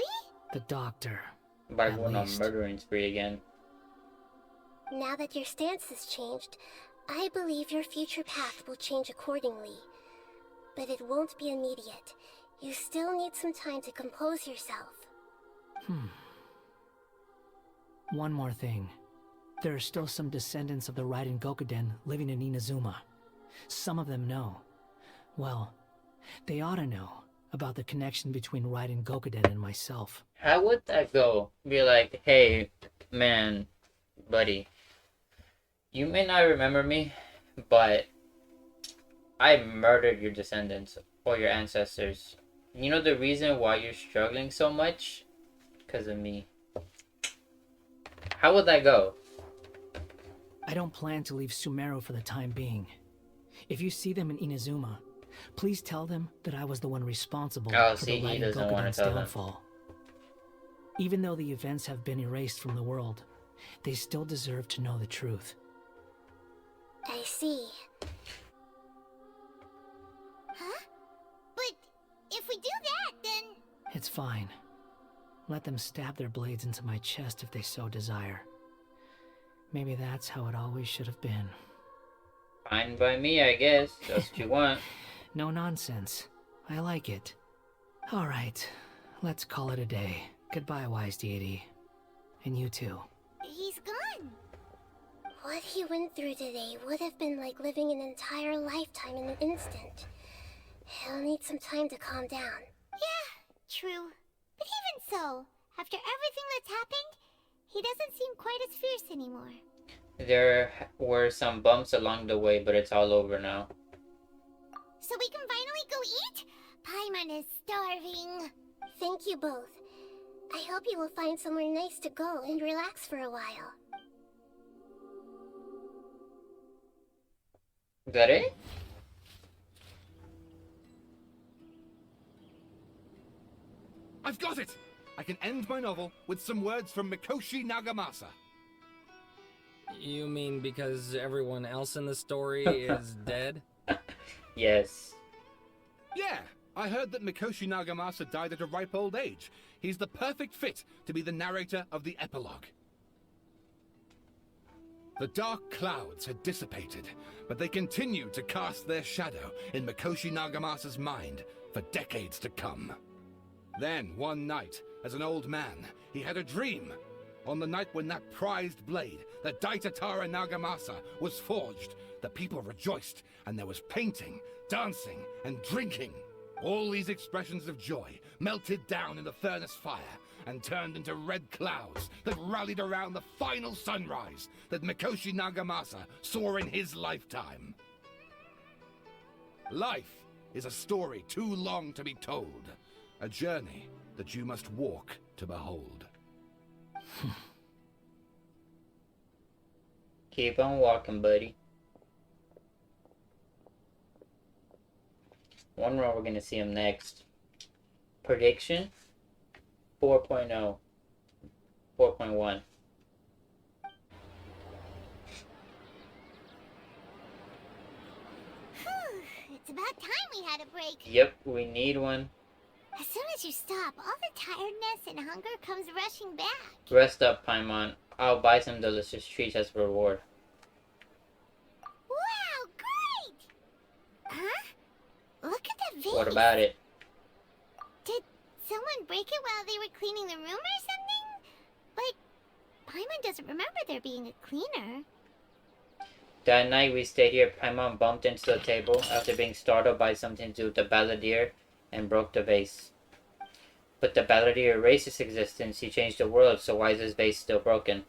The doctor. By going on murdering spree again. Now that your stance has changed, I believe your future path will change accordingly. But it won't be immediate. You still need some time to compose yourself. One more thing. There are still some descendants of the Raiden Gokuden living in Inazuma. Some of them know. Well, they ought to know about the connection between Raiden Gokuden and myself. How would that go? Be like, hey, man, buddy, you may not remember me, but I murdered your descendants or your ancestors. You know the reason why you're struggling so much? Because of me. How would that go? I don't plan to leave Sumeru for the time being. If you see them in Inazuma, please tell them that I was the one responsible for the Raiden Gokuden's downfall. Even though the events have been erased from the world, they still deserve to know the truth. I see. Huh? But if we do that, then... It's fine. Let them stab their blades into my chest if they so desire. Maybe that's how it always should have been. Fine by me, I guess. That's what you want. No nonsense. I like it. Alright, let's call it a day. Goodbye, wise deity. And you too. He's gone. What he went through today would have been like living an entire lifetime in an instant. He'll need some time to calm down. Yeah, true. But even so, after everything that's happened, he doesn't seem quite as fierce anymore. There were some bumps along the way, but it's all over now. So we can finally go eat? Paimon is starving. Thank you both. I hope you will find somewhere nice to go and relax for a while. Is that it? I've got it! I can end my novel with some words from Mikoshi Nagamasa. You mean because everyone else in the story is dead? Yes. Yeah, I heard that Mikoshi Nagamasa died at a ripe old age. He's the perfect fit to be the narrator of the epilogue. The dark clouds had dissipated, but they continued to cast their shadow in Mikoshi Nagamasa's mind for decades to come. Then, one night, as an old man, he had a dream. On the night when that prized blade, the Daitatara Nagamasa, was forged, the people rejoiced, and there was painting, dancing, and drinking. All these expressions of joy melted down in the furnace fire and turned into red clouds that rallied around the final sunrise that Mikoshi Nagamasa saw in his lifetime. Life is a story too long to be told, a journey that you must walk to behold. Keep on walking, buddy. Wonder where we're gonna see him next. Prediction 4.0. 4.1. It's about time we had a break. Yep, we need one. As soon as you stop, all the tiredness and hunger comes rushing back. Rest up, Paimon. I'll buy some delicious treats as a reward. Wow, great! Huh? Look at the vase. What about it? Did someone break it while they were cleaning the room or something? But Paimon doesn't remember there being a cleaner. That night we stayed here, Paimon bumped into the table after being startled by something to do with the balladeer and broke the vase. But the balladeer erased its existence. He changed the world, so why is this vase still broken?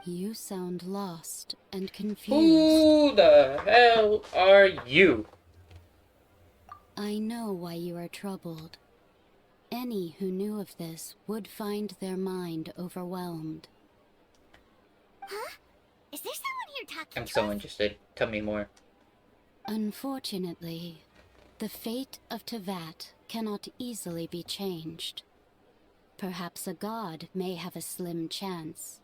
You sound lost and confused. Who the hell are you? I know why you are troubled. Any who knew of this would find their mind overwhelmed. Huh? Is there someone here talking I'm so interested. Tell me more. Unfortunately, the fate of Tevat cannot easily be changed. Perhaps a god may have a slim chance,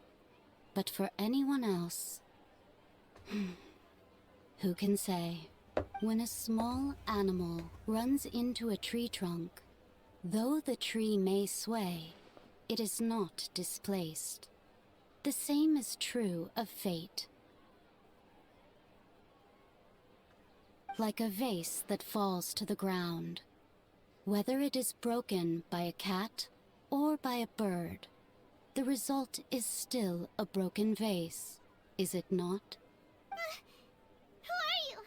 but for anyone else, who can say? When a small animal runs into a tree trunk, though the tree may sway, it is not displaced. The same is true of fate. Like a vase that falls to the ground, Whether it is broken by a cat or by a bird, the result is still a broken vase, is it not? Who are you?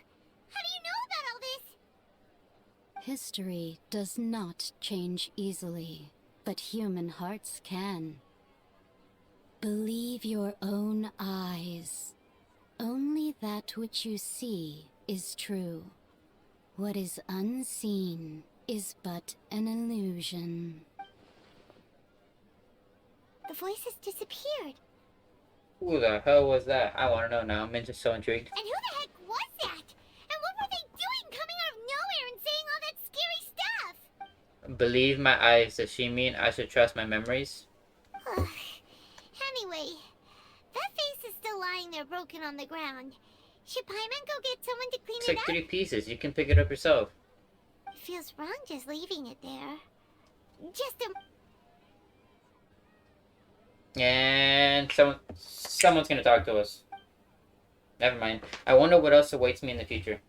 How do you know about all this? History does not change easily, but human hearts can. Believe your own eyes. Only that which you see is true. What is unseen is but an illusion. The voice has disappeared. Who the hell was that? I want to know now. I'm just so intrigued. And who the heck was that? And what were they doing coming out of nowhere and saying all that scary stuff? Believe my eyes. Does she mean I should trust my memories? Anyway, that face is still lying there broken on the ground. Should Paimon go get someone to clean It's it like up? 3 pieces. You can pick it up yourself. It feels wrong just leaving it there. Just a... And someone's gonna talk to us. Never mind. I wonder what else awaits me in the future.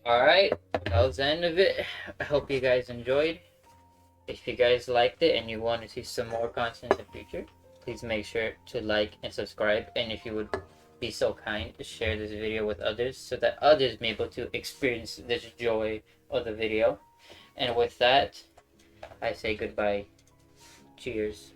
Alright, that was the end of it. I hope you guys enjoyed. If you guys liked it and you want to see some more content in the future, please make sure to like and subscribe. And if you would be so kind to share this video with others so that others may be able to experience this joy of the video. And with that, I say goodbye. Cheers.